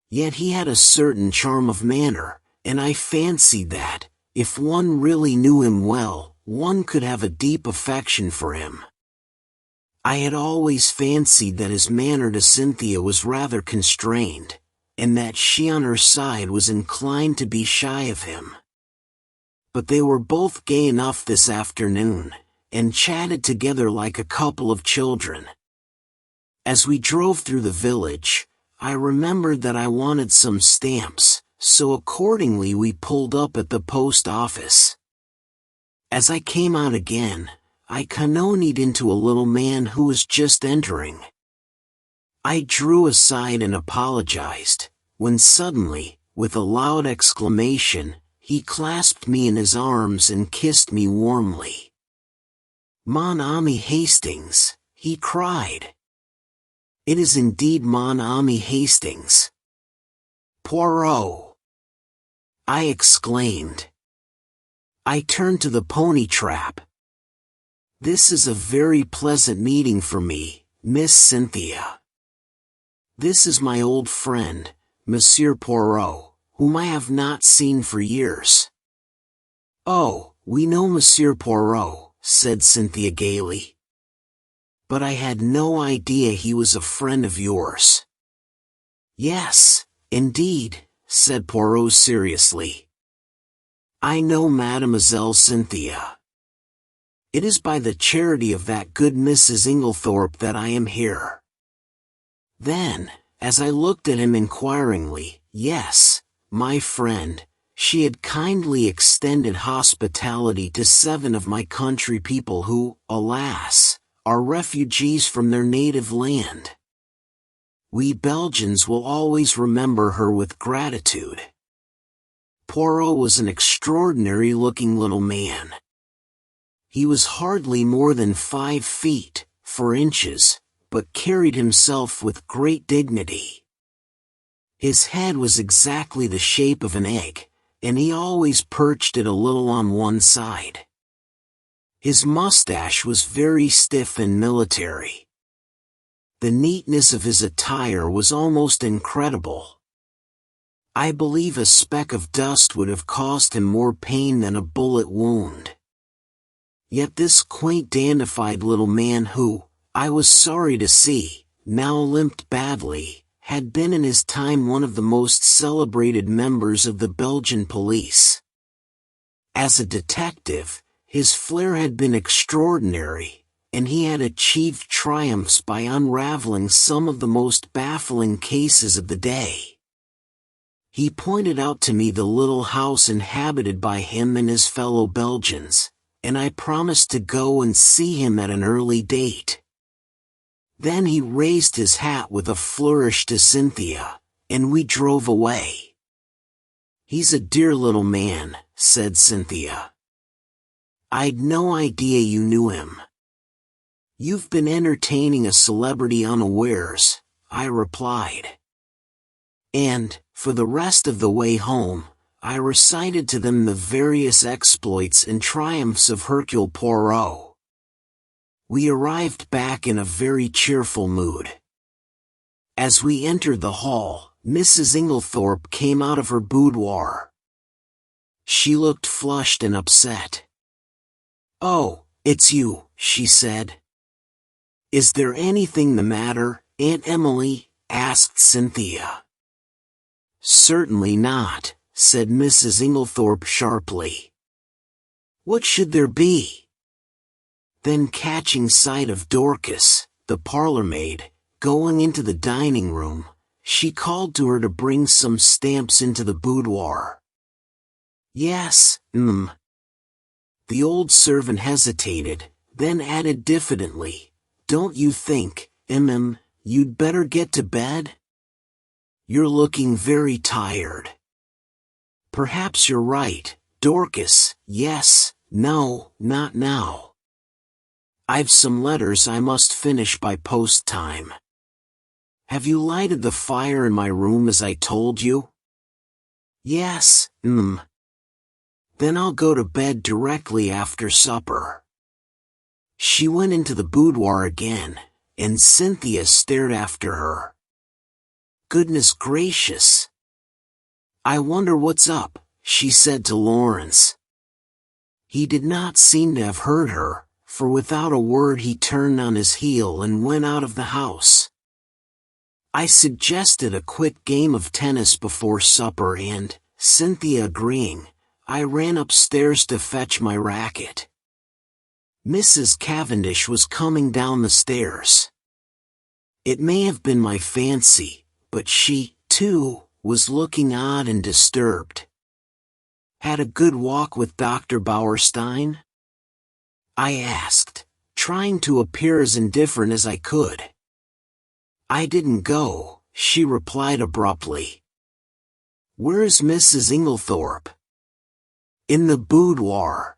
Yet he had a certain charm of manner, and I fancied that, if one really knew him well, one could have a deep affection for him. I had always fancied that his manner to Cynthia was rather constrained, and that she on her side was inclined to be shy of him. But they were both gay enough this afternoon, and chatted together like a couple of children. As we drove through the village, I remembered that I wanted some stamps, so accordingly we pulled up at the post office. As I came out again, I cannonied into a little man who was just entering. I drew aside and apologized, when suddenly, with a loud exclamation, he clasped me in his arms and kissed me warmly. "Mon ami Hastings," he cried. "It is indeed mon ami Hastings." "Poirot!" I exclaimed. I turned to the pony trap. "This is a very pleasant meeting for me, Miss Cynthia. This is my old friend, Monsieur Poirot, whom I have not seen for years." "Oh, we know Monsieur Poirot," said Cynthia gaily. "But I had no idea he was a friend of yours." "Yes, indeed," said Poirot seriously. "I know Mademoiselle Cynthia. It is by the charity of that good Mrs. Inglethorpe that I am here." Then, as I looked at him inquiringly, yes, my friend, she had kindly extended hospitality to 7 of my country people who, alas, are refugees from their native land. We Belgians will always remember her with gratitude. Poirot was an extraordinary-looking little man. He was hardly more than 5 feet, 4 inches, but carried himself with great dignity. His head was exactly the shape of an egg, and he always perched it a little on one side. His mustache was very stiff and military. The neatness of his attire was almost incredible. I believe a speck of dust would have caused him more pain than a bullet wound. Yet this quaint dandified little man who, I was sorry to see, now limped badly, had been in his time one of the most celebrated members of the Belgian police. As a detective, his flair had been extraordinary, and he had achieved triumphs by unraveling some of the most baffling cases of the day. He pointed out to me the little house inhabited by him and his fellow Belgians, and I promised to go and see him at an early date. Then he raised his hat with a flourish to Cynthia, and we drove away. "He's a dear little man," said Cynthia. "I'd no idea you knew him." "You've been entertaining a celebrity unawares," I replied. And, for the rest of the way home, I recited to them the various exploits and triumphs of Hercule Poirot. We arrived back in a very cheerful mood. As we entered the hall, Mrs. Inglethorpe came out of her boudoir. She looked flushed and upset. "Oh, it's you," she said. "Is there anything the matter, Aunt Emily?" asked Cynthia. "Certainly not," said Mrs. Inglethorpe sharply. "What should there be?" Then catching sight of Dorcas, the parlour-maid, going into the dining room, she called to her to bring some stamps into the boudoir. "Yes, The old servant hesitated, then added diffidently, "Don't you think, you'd better get to bed? You're looking very tired." "Perhaps you're right, Dorcas. Yes, no, not now. I've some letters I must finish by post time. Have you lighted the fire in my room as I told you?" "Yes, Then I'll go to bed directly after supper." She went into the boudoir again, and Cynthia stared after her. "Goodness gracious! I wonder what's up," she said to Lawrence. He did not seem to have heard her, for without a word he turned on his heel and went out of the house. I suggested a quick game of tennis before supper and, Cynthia agreeing, I ran upstairs to fetch my racket. Mrs. Cavendish was coming down the stairs. It may have been my fancy, but she, too, was looking odd and disturbed. "Had a good walk with Dr. Bauerstein?" I asked, trying to appear as indifferent as I could. "I didn't go," she replied abruptly. "Where is Mrs. Inglethorpe?" "In the boudoir."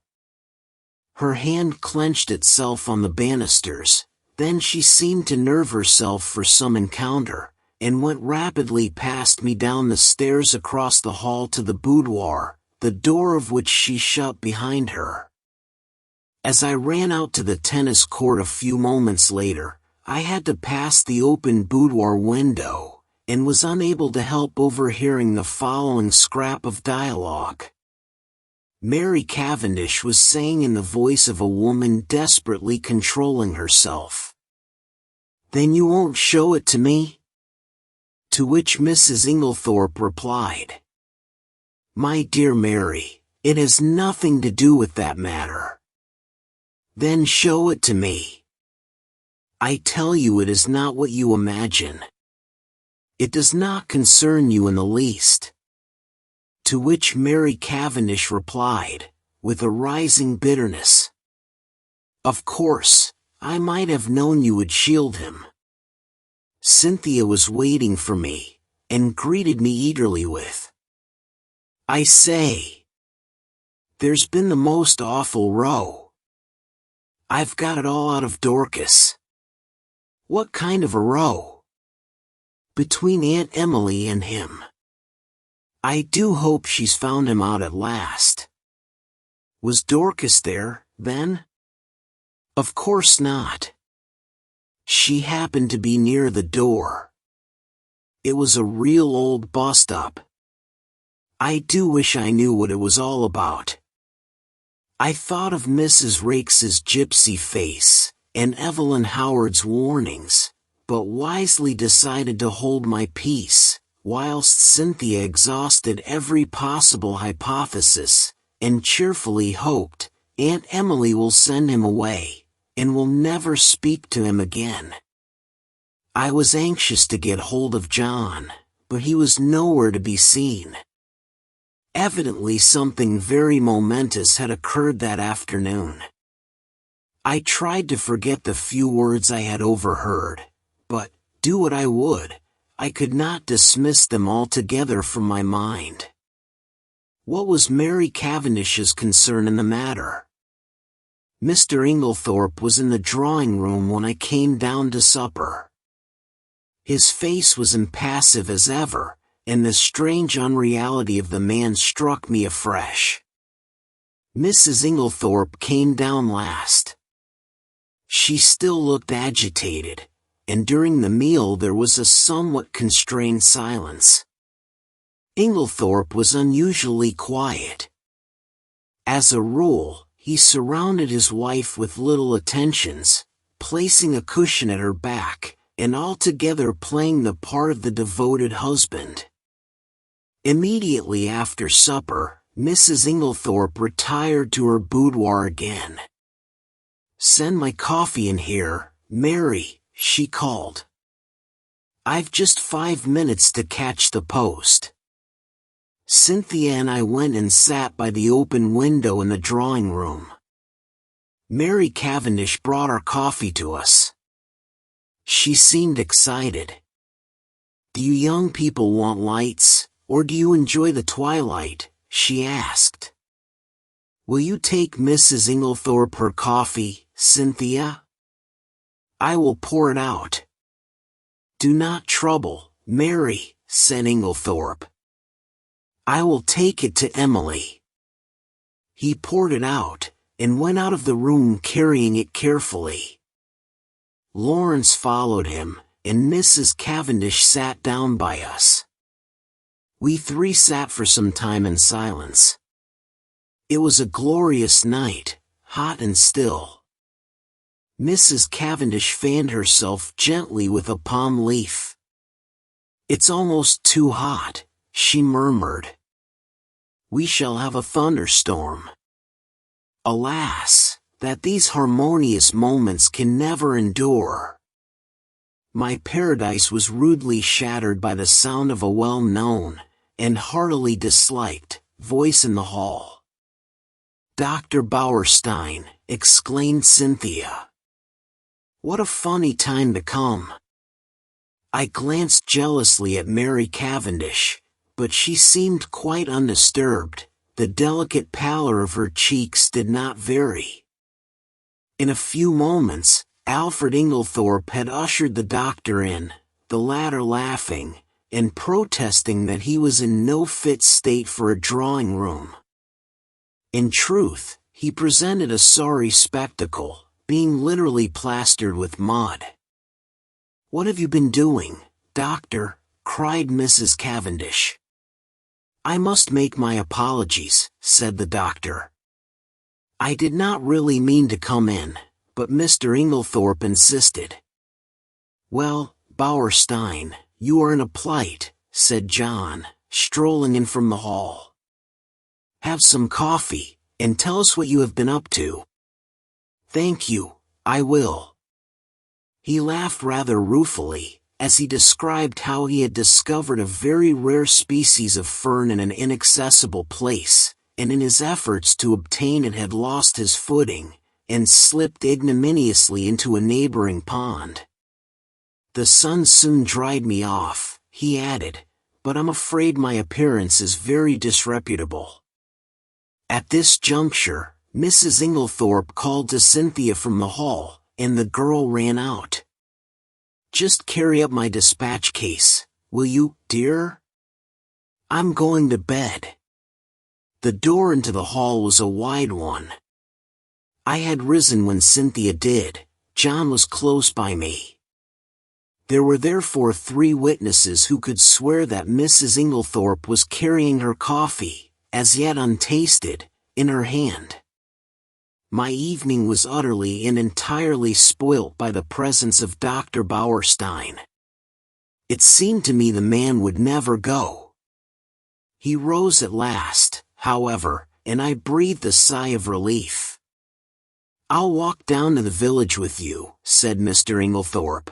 Her hand clenched itself on the banisters, then she seemed to nerve herself for some encounter, and went rapidly past me down the stairs across the hall to the boudoir, the door of which she shut behind her. As I ran out to the tennis court a few moments later, I had to pass the open boudoir window, and was unable to help overhearing the following scrap of dialogue. Mary Cavendish was saying in the voice of a woman desperately controlling herself, "Then you won't show it to me?" To which Mrs. Inglethorpe replied, "My dear Mary, it has nothing to do with that matter. Then show it to me. I tell you it is not what you imagine. It does not concern you in the least." To which Mary Cavendish replied, with a rising bitterness, "Of course, I might have known you would shield him." Cynthia was waiting for me, and greeted me eagerly with, "I say, there's been the most awful row. I've got it all out of Dorcas." "What kind of a row?" "Between Aunt Emily and him. I do hope she's found him out at last." "Was Dorcas there, then?" "Of course not. She happened to be near the door. It was a real old bust-up. I do wish I knew what it was all about." I thought of Mrs. Rakes's gypsy face, and Evelyn Howard's warnings, but wisely decided to hold my peace, whilst Cynthia exhausted every possible hypothesis, and cheerfully hoped, "Aunt Emily will send him away, and will never speak to him again." I was anxious to get hold of John, but he was nowhere to be seen. Evidently something very momentous had occurred that afternoon. I tried to forget the few words I had overheard, but, do what I would, I could not dismiss them altogether from my mind. What was Mary Cavendish's concern in the matter? Mr. Inglethorpe was in the drawing-room when I came down to supper. His face was impassive as ever, and the strange unreality of the man struck me afresh. Mrs. Inglethorpe came down last. She still looked agitated, and during the meal there was a somewhat constrained silence. Inglethorpe was unusually quiet. As a rule, he surrounded his wife with little attentions, placing a cushion at her back, and altogether playing the part of the devoted husband. Immediately after supper, Mrs. Inglethorpe retired to her boudoir again. "Send my coffee in here, Mary," she called. "I've just 5 minutes to catch the post." Cynthia and I went and sat by the open window in the drawing-room. Mary Cavendish brought our coffee to us. She seemed excited. "Do you young people want lights, or do you enjoy the twilight?" she asked. "Will you take Mrs. Inglethorpe her coffee, Cynthia?" "I will pour it out." "Do not trouble, Mary," said Inglethorpe. "I will take it to Emily." He poured it out, and went out of the room carrying it carefully. Lawrence followed him, and Mrs. Cavendish sat down by us. We three sat for some time in silence. It was a glorious night, hot and still. Mrs. Cavendish fanned herself gently with a palm leaf. "It's almost too hot," she murmured. "We shall have a thunderstorm." Alas, that these harmonious moments can never endure. My paradise was rudely shattered by the sound of a well-known, and heartily disliked, voice in the hall. "Dr. Bauerstein," exclaimed Cynthia. "What a funny time to come." I glanced jealously at Mary Cavendish, but she seemed quite undisturbed. The delicate pallor of her cheeks did not vary. In a few moments, Alfred Inglethorpe had ushered the doctor in, the latter laughing, and protesting that he was in no fit state for a drawing-room. In truth, he presented a sorry spectacle, being literally plastered with mud. "What have you been doing, doctor?" cried Mrs. Cavendish. "I must make my apologies," said the doctor. "I did not really mean to come in, but Mr. Inglethorpe insisted." "Well, Bauerstein, you are in a plight," said John, strolling in from the hall. "Have some coffee, and tell us what you have been up to." "Thank you, I will." He laughed rather ruefully, as he described how he had discovered a very rare species of fern in an inaccessible place, and in his efforts to obtain it had lost his footing, and slipped ignominiously into a neighboring pond. "The sun soon dried me off," he added, "but I'm afraid my appearance is very disreputable." At this juncture, Mrs. Inglethorpe called to Cynthia from the hall, and the girl ran out. "Just carry up my dispatch case, will you, dear? I'm going to bed." The door into the hall was a wide one. I had risen when Cynthia did. John was close by me. There were therefore 3 witnesses who could swear that Mrs. Inglethorpe was carrying her coffee, as yet untasted, in her hand. My evening was utterly and entirely spoilt by the presence of Dr. Bauerstein. It seemed to me the man would never go. He rose at last, however, and I breathed a sigh of relief. "I'll walk down to the village with you," said Mr. Inglethorpe.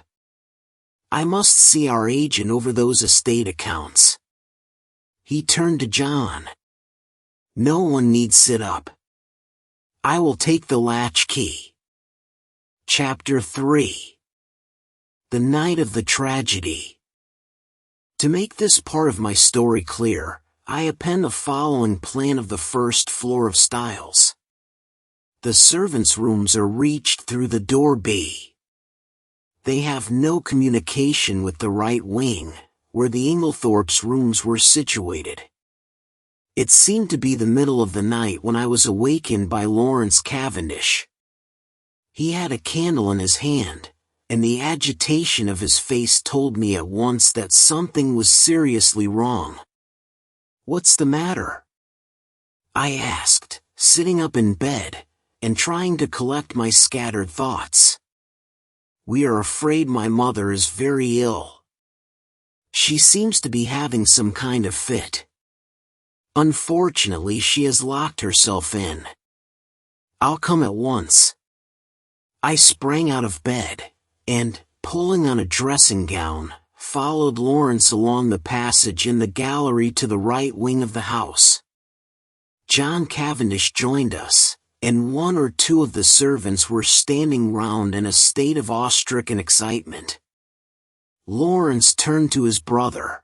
"I must see our agent over those estate accounts." He turned to John. "No one need sit up. I will take the latch key." Chapter 3. The Night of the Tragedy. To make this part of my story clear, I append the following plan of the first floor of Styles. The servants' rooms are reached through the door B. They have no communication with the right wing, where the Inglethorpes' rooms were situated. It seemed to be the middle of the night when I was awakened by Lawrence Cavendish. He had a candle in his hand, and the agitation of his face told me at once that something was seriously wrong. "What's the matter?" I asked, sitting up in bed, and trying to collect my scattered thoughts. "We are afraid my mother is very ill. She seems to be having some kind of fit. Unfortunately, she has locked herself in. I'll come at once." I sprang out of bed, and, pulling on a dressing gown, followed Lawrence along the passage in the gallery to the right wing of the house. John Cavendish joined us, and 1 or 2 of the servants were standing round in a state of awe-stricken excitement. Lawrence turned to his brother.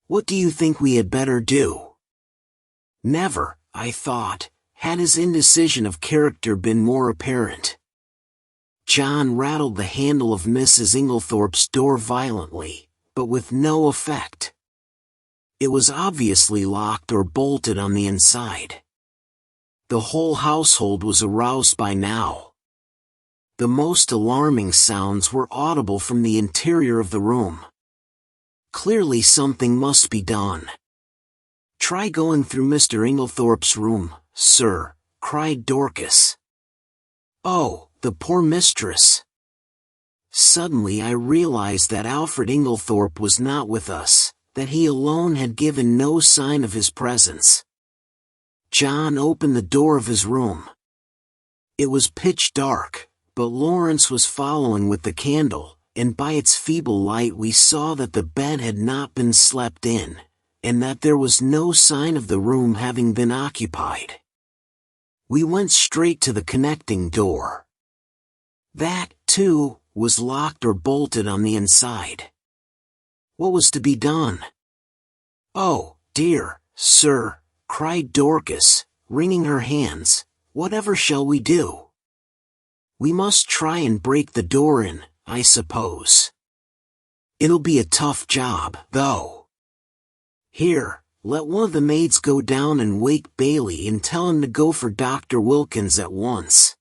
"What do you think we had better do?" Never, I thought, had his indecision of character been more apparent. John rattled the handle of Mrs. Inglethorpe's door violently, but with no effect. It was obviously locked or bolted on the inside. The whole household was aroused by now. The most alarming sounds were audible from the interior of the room. Clearly something must be done. "Try going through Mr. Inglethorpe's room, sir," cried Dorcas. "Oh, the poor mistress." Suddenly I realized that Alfred Inglethorpe was not with us, that he alone had given no sign of his presence. John opened the door of his room. It was pitch dark, but Lawrence was following with the candle, and by its feeble light we saw that the bed had not been slept in, and that there was no sign of the room having been occupied. We went straight to the connecting door. That, too, was locked or bolted on the inside. What was to be done? "Oh, dear, sir," cried Dorcas, wringing her hands, "whatever shall we do?" "We must try and break the door in, I suppose. It'll be a tough job, though. Here, let one of the maids go down and wake Bailey and tell him to go for Dr. Wilkins at once.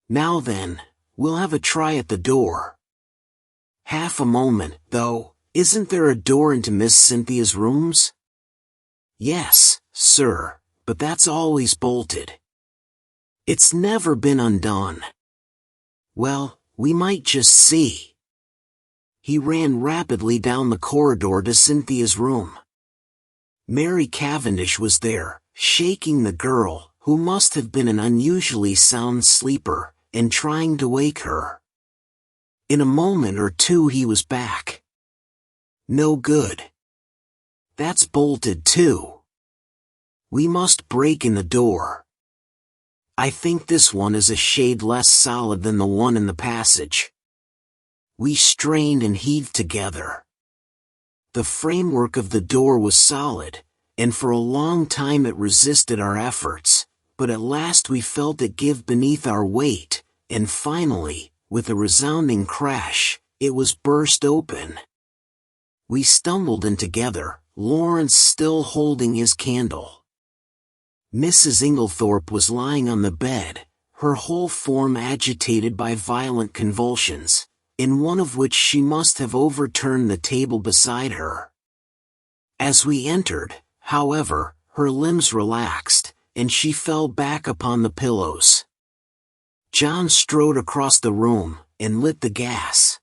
Now then, we'll have a try at the door. Half a moment, though, isn't there a door into Miss Cynthia's rooms?" "Yes, sir, but that's always bolted. It's never been undone." "Well, we might just see." He ran rapidly down the corridor to Cynthia's room. Mary Cavendish was there, shaking the girl, who must have been an unusually sound sleeper, and trying to wake her. In a moment or two he was back. No good. That's bolted too. We must break in the door. I think this one is a shade less solid than the one in the passage. We strained and heaved together. The framework of the door was solid, and for a long time it resisted our efforts, but at last we felt it give beneath our weight, and finally, with a resounding crash, it was burst open. We stumbled in together, Lawrence still holding his candle. Mrs. Inglethorpe was lying on the bed, her whole form agitated by violent convulsions, in one of which she must have overturned the table beside her. As we entered, however, her limbs relaxed, and she fell back upon the pillows. John strode across the room, and lit the gas.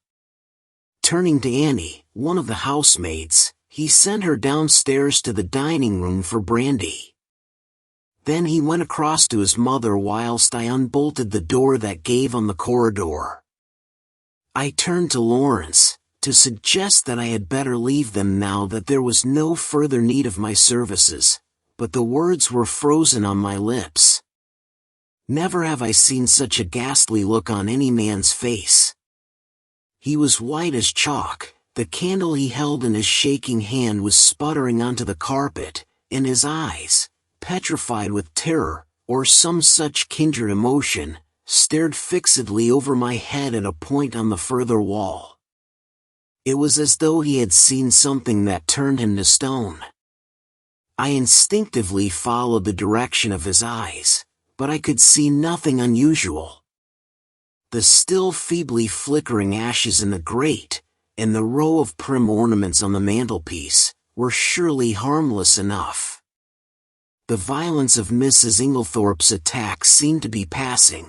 Turning to Annie, one of the housemaids, he sent her downstairs to the dining room for brandy. Then he went across to his mother whilst I unbolted the door that gave on the corridor. I turned to Lawrence, to suggest that I had better leave them now that there was no further need of my services, but the words were frozen on my lips. Never have I seen such a ghastly look on any man's face. He was white as chalk, the candle he held in his shaking hand was sputtering onto the carpet, and his eyes, petrified with terror, or some such kindred emotion, stared fixedly over my head at a point on the further wall. It was as though he had seen something that turned him to stone. I instinctively followed the direction of his eyes, but I could see nothing unusual. The still feebly flickering ashes in the grate, and the row of prim ornaments on the mantelpiece, were surely harmless enough. The violence of Mrs. Inglethorpe's attack seemed to be passing.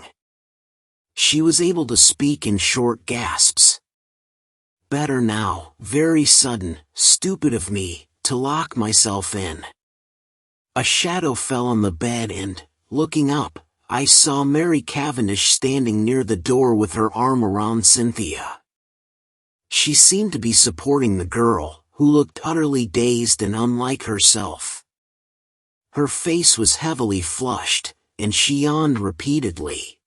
She was able to speak in short gasps. Better now, very sudden, stupid of me, to lock myself in. A shadow fell on the bed and, looking up, I saw Mary Cavendish standing near the door with her arm around Cynthia. She seemed to be supporting the girl, who looked utterly dazed and unlike herself. Her face was heavily flushed, and she yawned repeatedly.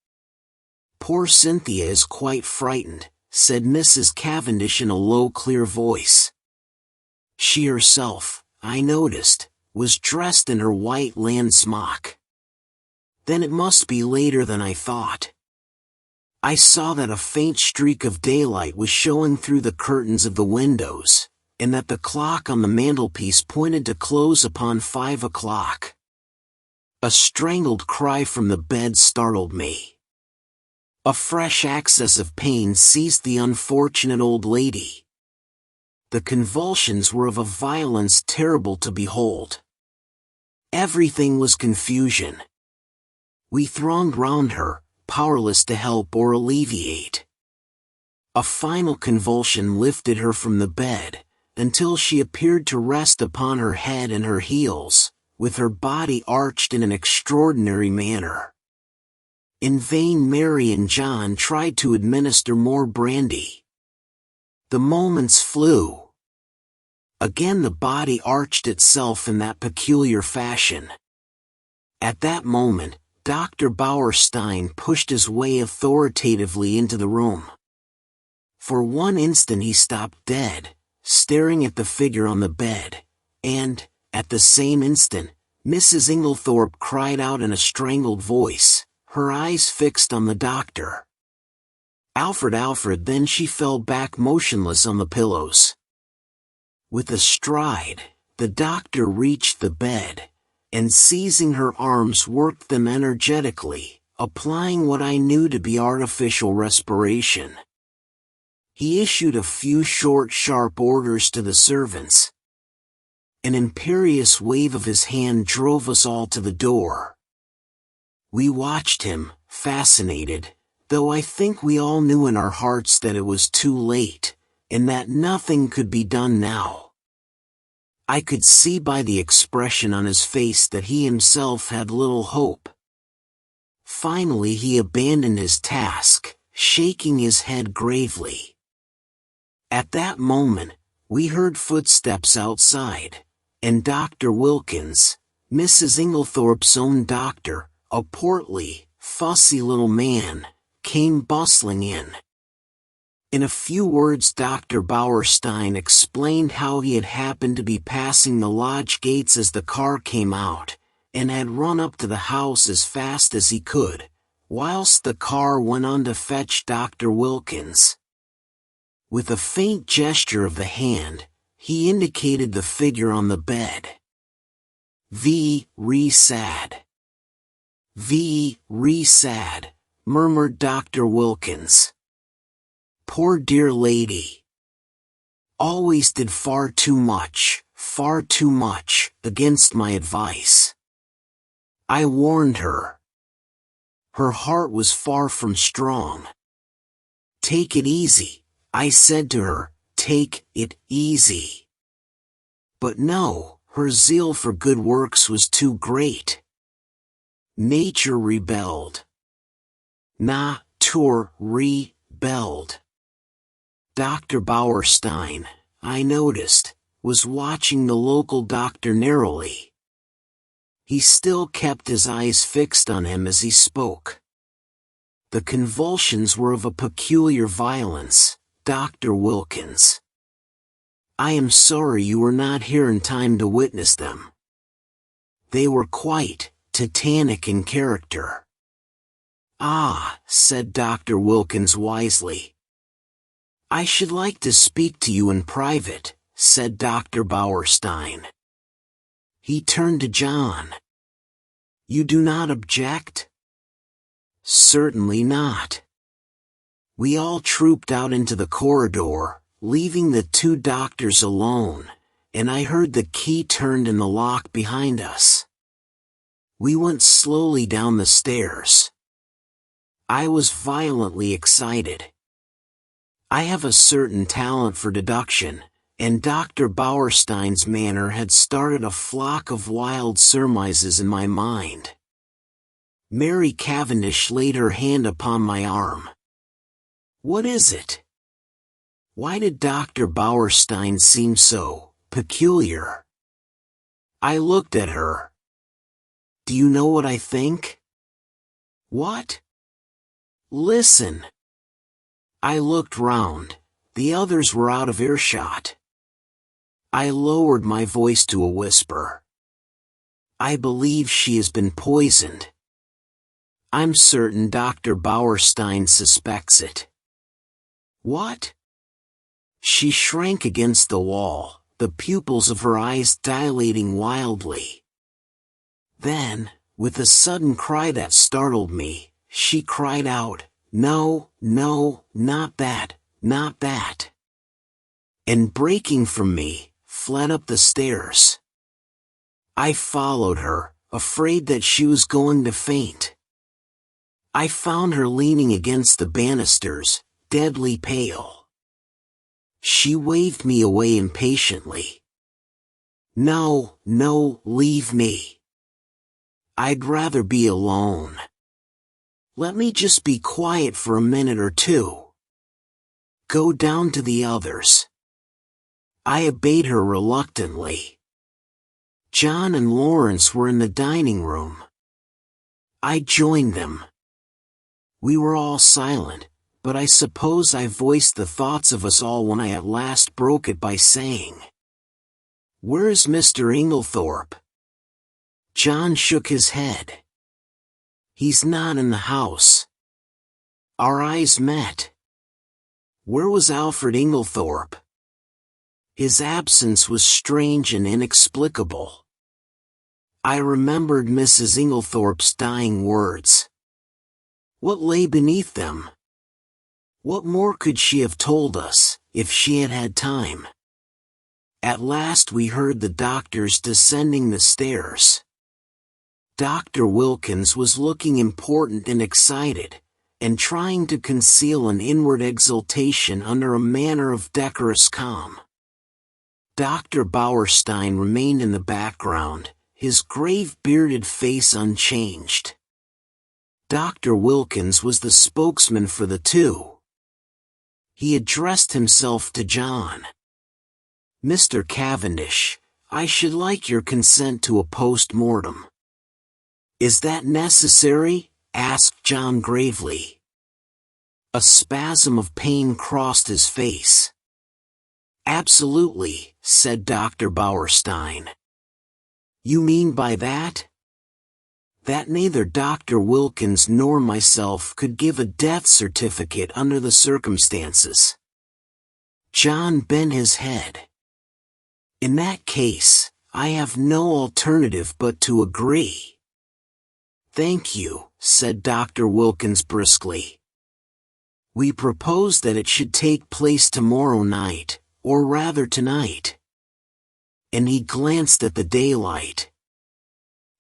"Poor Cynthia is quite frightened," said Mrs. Cavendish in a low, clear voice. She herself, I noticed, was dressed in her white lawn smock. Then it must be later than I thought. I saw that a faint streak of daylight was showing through the curtains of the windows, and that the clock on the mantelpiece pointed to close upon 5 o'clock. A strangled cry from the bed startled me. A fresh access of pain seized the unfortunate old lady. The convulsions were of a violence terrible to behold. Everything was confusion. We thronged round her, powerless to help or alleviate. A final convulsion lifted her from the bed, until she appeared to rest upon her head and her heels, with her body arched in an extraordinary manner. In vain Mary and John tried to administer more brandy. The moments flew. Again the body arched itself in that peculiar fashion. At that moment, Dr. Bauerstein pushed his way authoritatively into the room. For one instant he stopped dead, staring at the figure on the bed, and, at the same instant, Mrs. Inglethorpe cried out in a strangled voice, her eyes fixed on the doctor. "Alfred, Alfred!" Then she fell back motionless on the pillows. With a stride, the doctor reached the bed, and seizing her arms worked them energetically, applying what I knew to be artificial respiration. He issued a few short, sharp orders to the servants. An imperious wave of his hand drove us all to the door. We watched him, fascinated, though I think we all knew in our hearts that it was too late, and that nothing could be done now. I could see by the expression on his face that he himself had little hope, Finally he abandoned his task, shaking his head gravely. At that moment, we heard footsteps outside, and Dr. Wilkins, Mrs. Inglethorpe's own doctor, a portly, fussy little man, came bustling in. In a few words Dr. Bauerstein explained how he had happened to be passing the lodge gates as the car came out, and had run up to the house as fast as he could, whilst the car went on to fetch Dr. Wilkins. With a faint gesture of the hand, he indicated the figure on the bed. Very sad. Very sad, murmured Dr. Wilkins. Poor dear lady. Always did far too much, against my advice. I warned her. Her heart was far from strong. Take it easy, I said to her, take it easy. But no, her zeal for good works was too great. Nature rebelled. Nature rebelled. Dr. Bauerstein, I noticed, was watching the local doctor narrowly. He still kept his eyes fixed on him as he spoke. The convulsions were of a peculiar violence, Dr. Wilkins. I am sorry you were not here in time to witness them. They were quite titanic in character. Ah, said Dr. Wilkins wisely. I should like to speak to you in private, said Dr. Bauerstein. He turned to John. You do not object? Certainly not. We all trooped out into the corridor, leaving the two doctors alone, and I heard the key turned in the lock behind us. We went slowly down the stairs. I was violently excited. I have a certain talent for deduction, and Dr. Bauerstein's manner had started a flock of wild surmises in my mind. Mary Cavendish laid her hand upon my arm. What is it? Why did Dr. Bauerstein seem so peculiar? I looked at her. Do you know what I think? What? Listen. I looked round. The others were out of earshot. I lowered my voice to a whisper. I believe she has been poisoned. I'm certain Dr. Bauerstein suspects it. What? She shrank against the wall, the pupils of her eyes dilating wildly. Then, with a sudden cry that startled me, she cried out, No, no, not that, not that. And breaking from me, fled up the stairs. I followed her, afraid that she was going to faint. I found her leaning against the banisters, deadly pale. She waved me away impatiently. No, no, leave me. I'd rather be alone. Let me just be quiet for a minute or two. Go down to the others. I obeyed her reluctantly. John and Lawrence were in the dining room. I joined them. We were all silent, but I suppose I voiced the thoughts of us all when I at last broke it by saying, Where's Mr. Inglethorpe? John shook his head. He's not in the house. Our eyes met. Where was Alfred Inglethorpe? His absence was strange and inexplicable. I remembered Mrs. Inglethorpe's dying words. What lay beneath them? What more could she have told us, if she had had time? At last we heard the doctors descending the stairs. Dr. Wilkins was looking important and excited, and trying to conceal an inward exultation under a manner of decorous calm. Dr. Bauerstein remained in the background, his grave bearded face unchanged. Dr. Wilkins was the spokesman for the two. He addressed himself to John. "Mr. Cavendish, I should like your consent to a post-mortem." "Is that necessary?" asked John gravely. A spasm of pain crossed his face. "Absolutely," said Dr. Bauerstein. "You mean by that?" "That neither Dr. Wilkins nor myself could give a death certificate under the circumstances." John bent his head. "In that case, I have no alternative but to agree." "Thank you," said Dr. Wilkins briskly. "We propose that it should take place tomorrow night, or rather tonight." And he glanced at the daylight.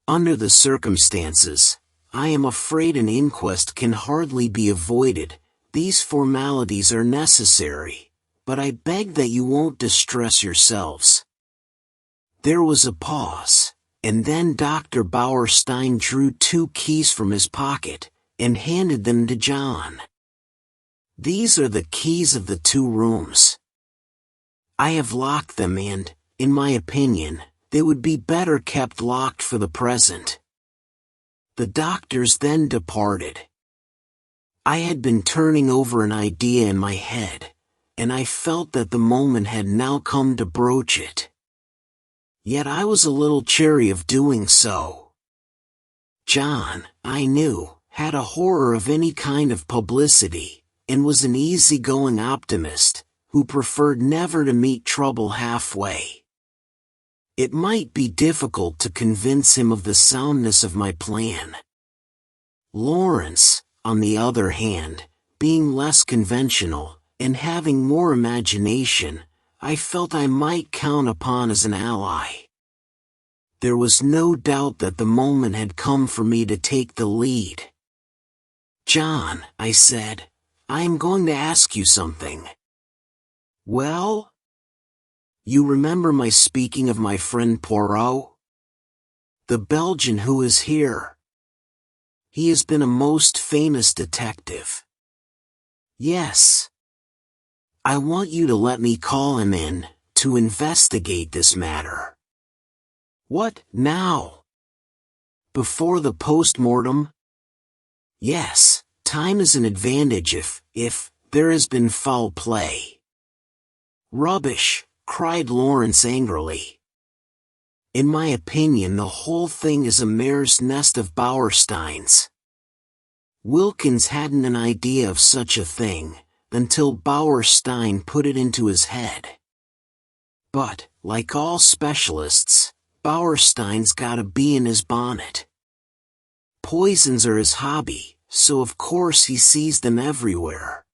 "Under the circumstances, I am afraid an inquest can hardly be avoided. These formalities are necessary, but I beg that you won't distress yourselves." There was a pause, and then Dr. Bauerstein drew 2 keys from his pocket, and handed them to John. "These are the keys of the 2 rooms. I have locked them and, in my opinion, they would be better kept locked for the present." The doctors then departed. I had been turning over an idea in my head, and I felt that the moment had now come to broach it. Yet I was a little chary of doing so. John, I knew, had a horror of any kind of publicity, and was an easy-going optimist, who preferred never to meet trouble halfway. It might be difficult to convince him of the soundness of my plan. Lawrence, on the other hand, being less conventional, and having more imagination, I felt I might count upon as an ally. There was no doubt that the moment had come for me to take the lead. "John," I said, "I am going to ask you something." "Well?" "You remember my speaking of my friend Poirot? The Belgian who is here. He has been a most famous detective." "Yes." "I want you to let me call him in, to investigate this matter." "What, now? Before the post-mortem?" "Yes, time is an advantage if there has been foul play." "Rubbish," cried Lawrence angrily. "In my opinion the whole thing is a mare's nest of Bauerstein's. Wilkins hadn't an idea of such a thing, until Bauerstein put it into his head. But, like all specialists, Bauerstein's got a bee in his bonnet. Poisons are his hobby, so of course he sees them everywhere."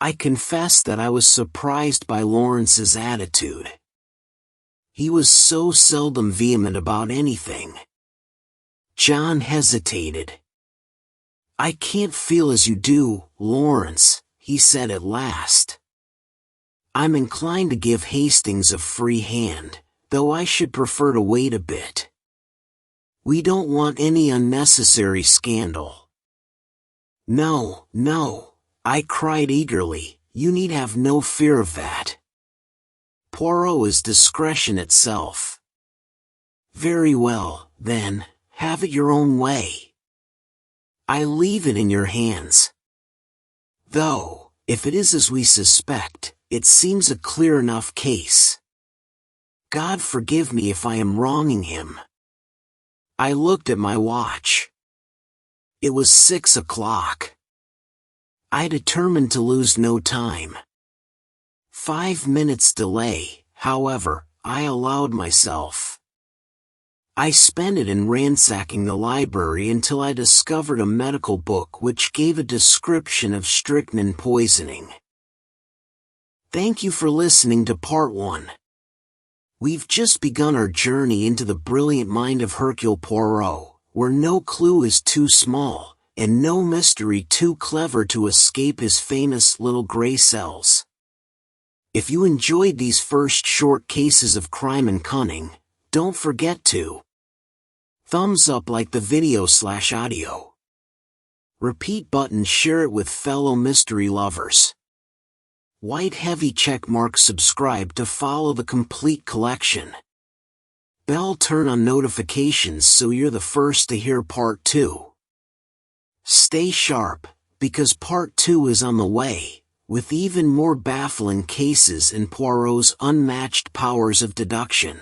I confess that I was surprised by Lawrence's attitude. He was so seldom vehement about anything. John hesitated. "I can't feel as you do, Lawrence," he said at last. "I'm inclined to give Hastings a free hand, though I should prefer to wait a bit. We don't want any unnecessary scandal." "No, no," I cried eagerly, "you need have no fear of that. Poirot is discretion itself." "Very well, then, have it your own way. I leave it in your hands. Though, if it is as we suspect, it seems a clear enough case. God forgive me if I am wronging him." I looked at my watch. It was 6 o'clock. I determined to lose no time. 5 minutes delay, however, I allowed myself. I spent it in ransacking the library until I discovered a medical book which gave a description of strychnine poisoning. Thank you for listening to Part 1. We've just begun our journey into the brilliant mind of Hercule Poirot, where no clue is too small, and no mystery too clever to escape his famous little gray cells. If you enjoyed these first short cases of crime and cunning, don't forget to thumbs up like the video/audio. Repeat button, share it with fellow mystery lovers. White heavy checkmark, subscribe to follow the complete collection. Bell, turn on notifications so you're the first to hear part 2. Stay sharp, because part 2 is on the way, with even more baffling cases and Poirot's unmatched powers of deduction.